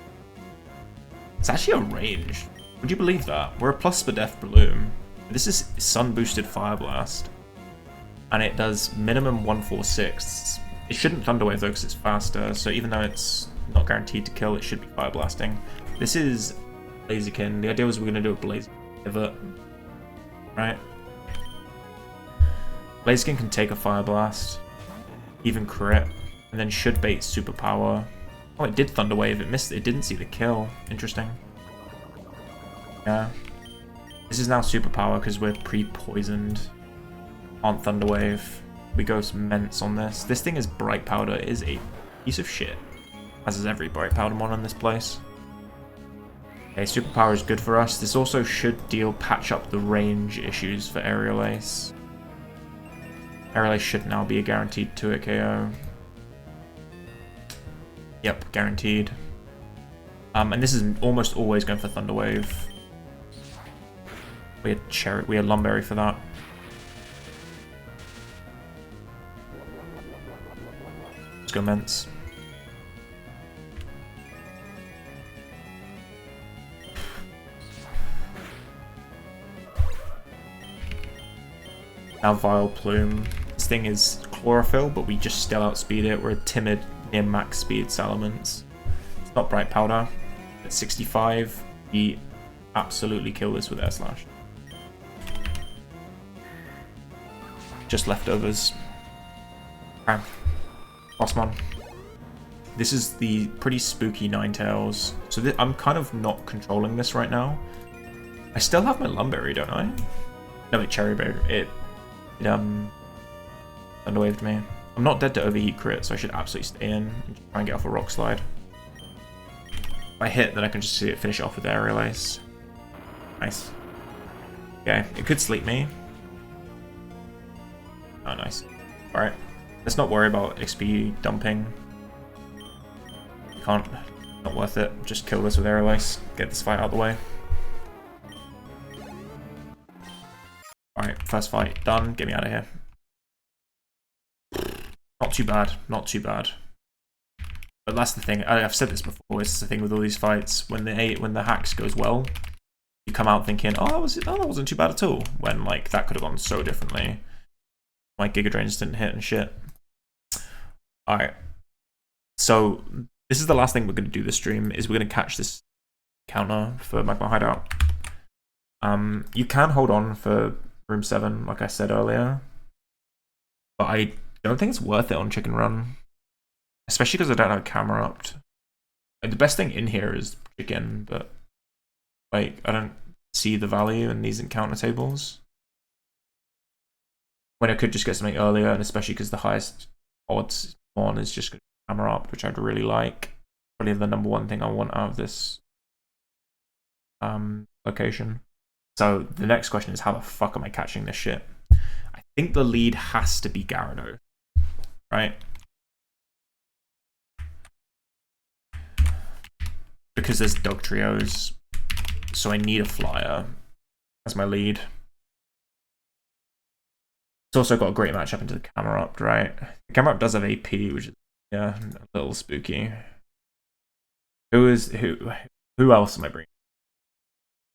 It's actually a range. Would you believe that? We're a plus per def bloom. This is Sun Boosted Fire Blast. And it does minimum 146. It shouldn't Thunderwave though because it's faster, so even though it's not guaranteed to kill, it should be Fire Blasting. This is Blaziken. The idea was we're going to do a Blaziken pivot. Right? Blaziken can take a Fire Blast, even crit, and then should bait Superpower. Oh, it did Thunderwave. It missed. It didn't see the kill. Interesting. Yeah. This is now Superpower because we're pre-poisoned. On Thunderwave. We go some Ments on this. This thing is Bright Powder. It is a piece of shit. As is every Bright Powder mon in this place. Okay, Superpower is good for us. This also should patch up the range issues for Aerial Ace. Aerial Ace should now be a guaranteed 2-hit KO. Yep, guaranteed. And this is almost always going for Thunderwave. We had Lum Berry for that. Let's go Ments. Now Vile Plume. This thing is Chlorophyll, but we just still outspeed it. We're a timid, near max speed Salamence. It's not Bright Powder. At 65, we absolutely kill this with Air Slash. Just leftovers. Okay. Bossmon. This is the pretty spooky Ninetales. So I'm kind of not controlling this right now. I still have my Lum Berry, don't I? No, it Cherry Berry. It Thunderwaved me. I'm not dead to overheat crit, so I should absolutely stay in and try and get off a Rock Slide. If I hit, then I can just see it finish it off with Aerial Ace. Nice. Okay, it could sleep me. Oh, nice. Alright. Let's not worry about XP dumping. Can't. Not worth it. Just kill this with Aerial Ace. Get this fight out of the way. Alright, first fight done. Get me out of here. Not too bad. Not too bad. But that's the thing. I've said this before. It's the thing with all these fights. When the hacks goes well, you come out thinking, "Oh, that wasn't too bad at all." When like that could have gone so differently. My Giga Drain just didn't hit and shit. Alright. So this is the last thing we're going to do this stream. Is we're going to catch this counter for Magma Hideout. You can hold on for Room 7, like I said earlier. But I don't think it's worth it on Chicken Run. Especially because I don't have a camera up. Like, the best thing in here is Chicken, but like I don't see the value in these encounter tables. When I could just get something earlier, and especially because the highest odds on is just camera up, which I'd really like. Probably the number one thing I want out of this location. So the next question is, how the fuck am I catching this shit? I think the lead has to be Gyarados, right? Because there's Dog Trios, so I need a flyer as my lead. It's also got a great matchup into the camera up, right? The camera up does have AP, which is a little spooky. Who else am I bringing?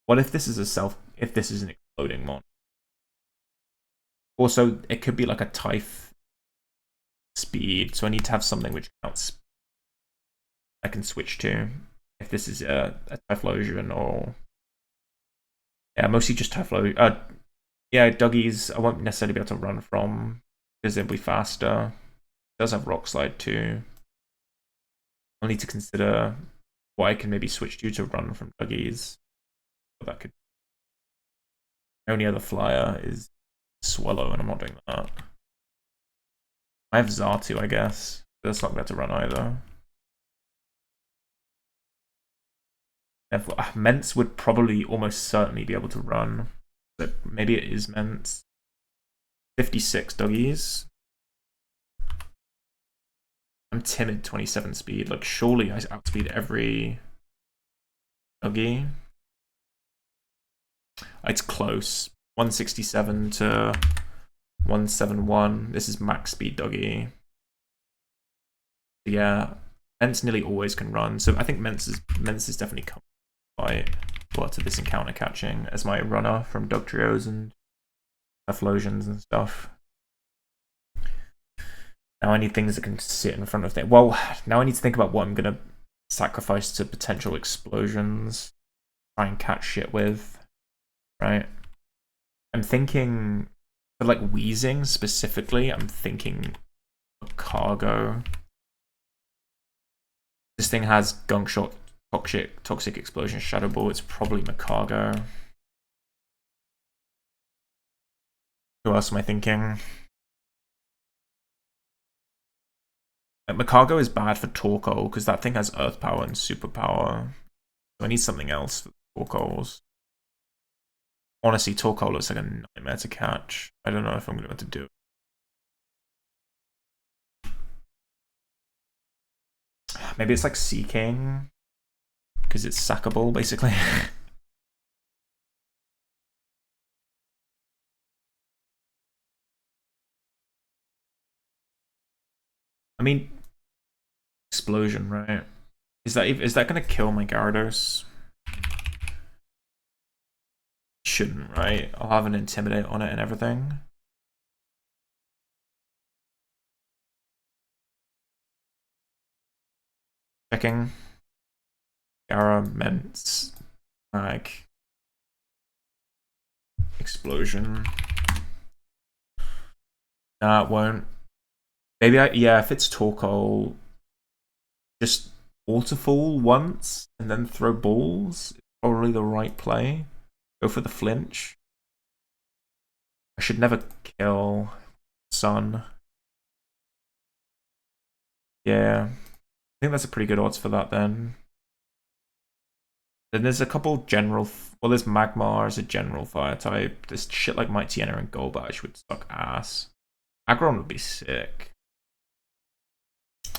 What if this is if this is an exploding mon? Also, it could be like a Typh speed, so I need to have something which counts. I can switch to if this is a Typhlosion or mostly just Typhlosion. Yeah, Duggies I won't necessarily be able to run from because they'll be faster. It does have Rock Slide too. I'll need to consider what I can maybe switch to run from Duggies. But that could. The only other flyer is Swallow, and I'm not doing that. I have Xatu, I guess. That's not going to run either. Ments would probably almost certainly be able to run. But maybe it is Ments. 56 Duggies. I'm timid 27 speed. Like, surely I outspeed every Duggy. It's close. 167 to 171. This is max speed Duggy. Yeah, Mence nearly always can run, so I think Mence is definitely come by to this encounter catching as my runner from Dug Trios and Afflosions and stuff. Now I need things that can sit in front of them. Well, now I need to think about what I'm gonna sacrifice to potential explosions, try and catch shit with, right? I'm thinking, for like wheezing specifically, I'm thinking cargo. This thing has Gunk Shot, Toxic Explosion, Shadow Ball. It's probably Macargo. Who else am I thinking? Like, Macargo is bad for Torkoal because that thing has Earth Power and Super Power. So I need something else for Torkoals. Honestly, Torkoal looks like a nightmare to catch. I don't know if I'm going to be able to do it. Maybe it's like Sea King, because it's sackable, basically. I mean, explosion, right? Is that going to kill my Gyarados? Shouldn't, right? I'll have an Intimidate on it and everything. Checking. Gyara, Mence, like explosion. Nah, it won't. Maybe yeah, if it's Torkoal, just waterfall once and then throw balls. It's probably the right play. Go for the flinch. I should never kill Sun. Yeah. I think that's a pretty good odds for that then. Then there's a couple general... Well, there's Magma as a general fire type. There's shit like Mightyena and Golbash would suck ass. Aggron would be sick.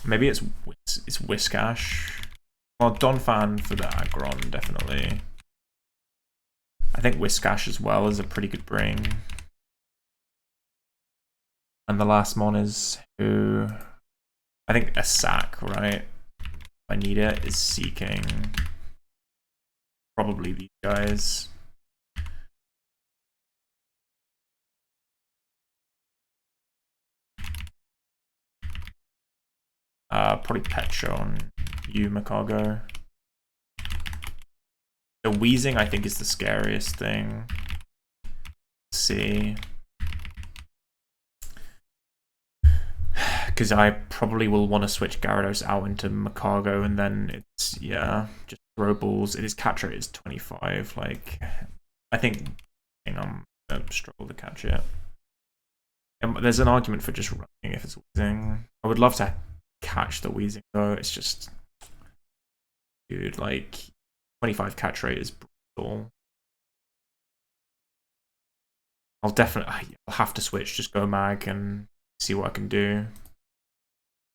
Maybe it's Whiscash. Well, Donphan for the Aggron, definitely. I think Whiscash as well is a pretty good bring. And the last mon is who? I think a sack, right? If I need it, is Seeking. Probably these guys. Probably Petra on you, Macargo. The wheezing, I think, is the scariest thing. Let's see. Because I probably will want to switch Gyarados out into Macargo, and then it's, yeah, just throw balls. It is catch rate is 25. Like, I think I'm going to struggle to catch it. And there's an argument for just running if it's wheezing. I would love to catch the wheezing, though. It's just, dude, like, 25 catch rate is brutal. I'll have to switch, just go mag and see what I can do.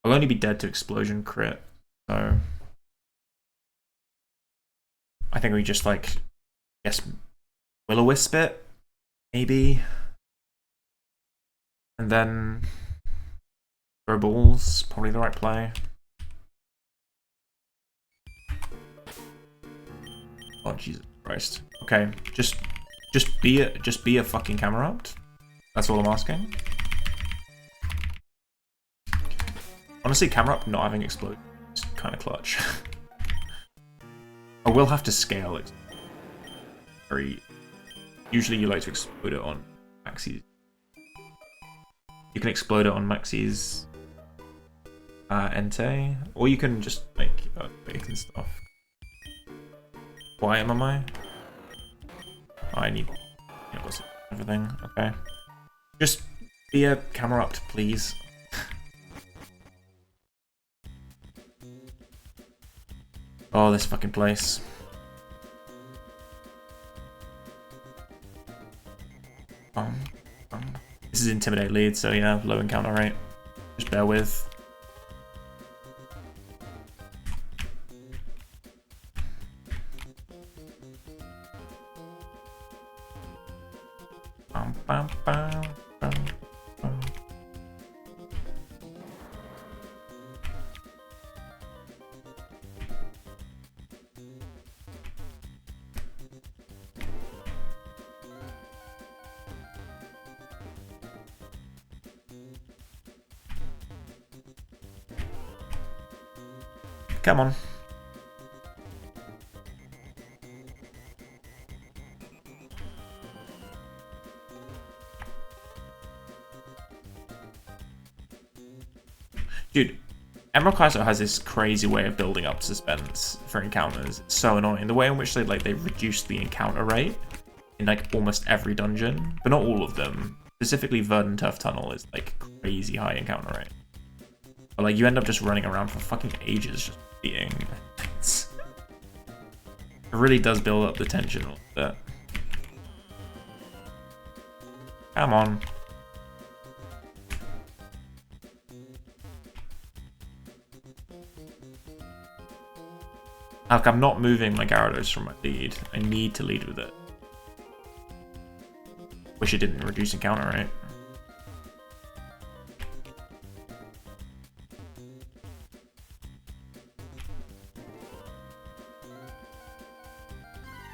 I'll only be dead to explosion crit, so I think we just like, yes, Will-O-Wisp it, maybe, and then throw balls, probably the right play. Oh Jesus Christ! Okay, just be a fucking Camerupt. That's all I'm asking. Honestly, Camerupt not having explode is kind of clutch. I will have to scale it. Usually you like to explode it on Maxie's. You can explode it on Maxie's Entei, or you can just make bake and stuff. Why am I? I need everything. Okay, just be a Camerupt, please. Oh, this fucking place. This is Intimidate lead, so yeah, low encounter rate. Just bear with. Come on. Dude, Emerald Kaizo has this crazy way of building up suspense for encounters. It's so annoying. The way in which they reduce the encounter rate in like almost every dungeon, but not all of them. Specifically, Verdant Turf Tunnel is like crazy high encounter rate. But like you end up just running around for fucking ages just beating. It really does build up the tension a little bit. Come on. Like, I'm not moving my Gyarados from my lead. I need to lead with it. Wish it didn't reduce encounter rate.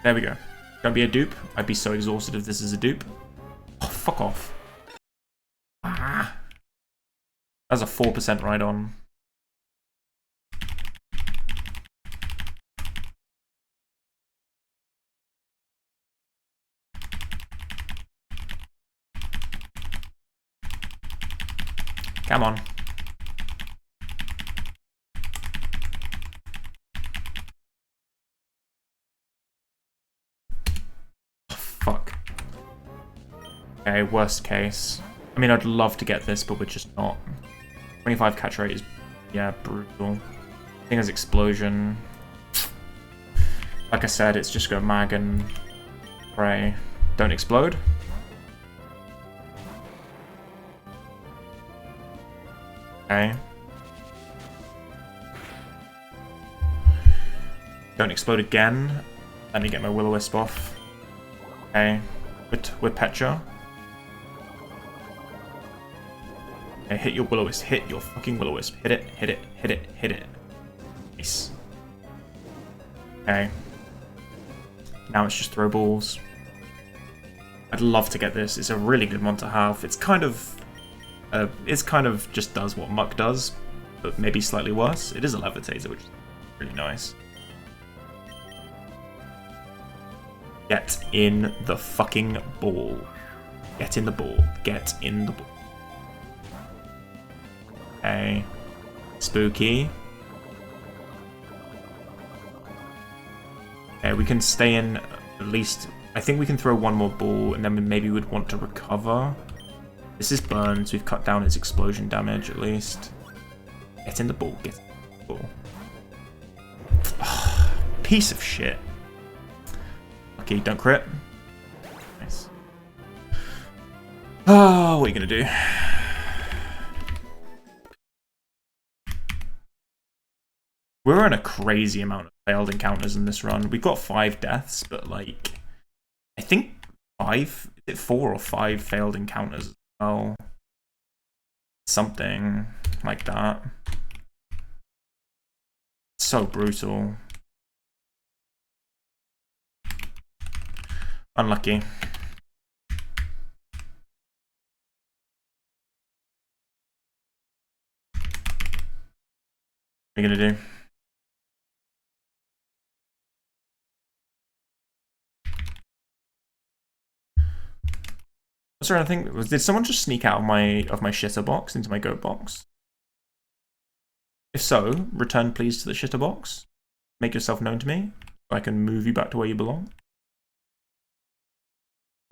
There we go. Gonna be a dupe. I'd be so exhausted if this is a dupe. Oh, fuck off. Ah. That's a 4% ride on. Come on. Oh, fuck. Okay, worst case. I mean, I'd love to get this, but we're just not. 25 catch rate is, yeah, brutal. I think there's explosion. Like I said, it's just go mag and pray. Don't explode. Okay. Don't explode again. Let me get my Will-O-Wisp off. Okay. With Petra. Okay, hit your Will-O-Wisp. Hit your fucking Will-O-Wisp. Hit it, hit it, hit it, hit it. Nice. Okay. Now it's just throw balls. I'd love to get this. It's a really good one to have. It's kind of just does what Muck does, but maybe slightly worse. It is a levitator, which is really nice. Get in the fucking ball. Get in the ball. Get in the ball. Okay. Spooky. Okay, we can stay in at least... I think we can throw one more ball, and then we maybe would want to recover. This is burns. We've cut down its explosion damage, at least. Get in the ball. Get in the ball. Oh, piece of shit. Okay, don't crit. Nice. Oh, what are you going to do? We're on a crazy amount of failed encounters in this run. We've got 5 deaths, but like... I think 5? Is it 4 or 5 failed encounters? Oh, something like that. So brutal. Unlucky. What are you gonna do? Sorry, I think did someone just sneak out of my shitter box into my goat box? If so, return please to the shitter box. Make yourself known to me, so I can move you back to where you belong.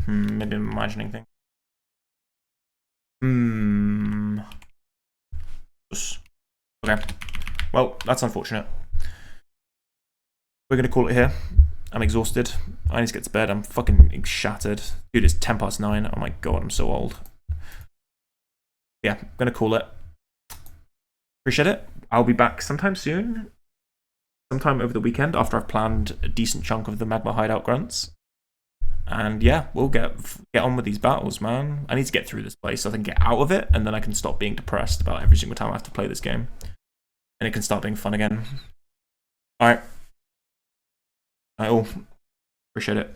Maybe I'm imagining things. Okay. Well, that's unfortunate. We're gonna call it here. I'm exhausted. I need to get to bed. I'm fucking shattered. Dude, it's 9:10. Oh my god, I'm so old. Yeah, I'm gonna call it. Appreciate it. I'll be back sometime soon. Sometime over the weekend after I've planned a decent chunk of the Magma Hideout grunts. And yeah, we'll get on with these battles, man. I need to get through this place so I can get out of it, and then I can stop being depressed about every single time I have to play this game. And it can start being fun again. Alright. Appreciate it.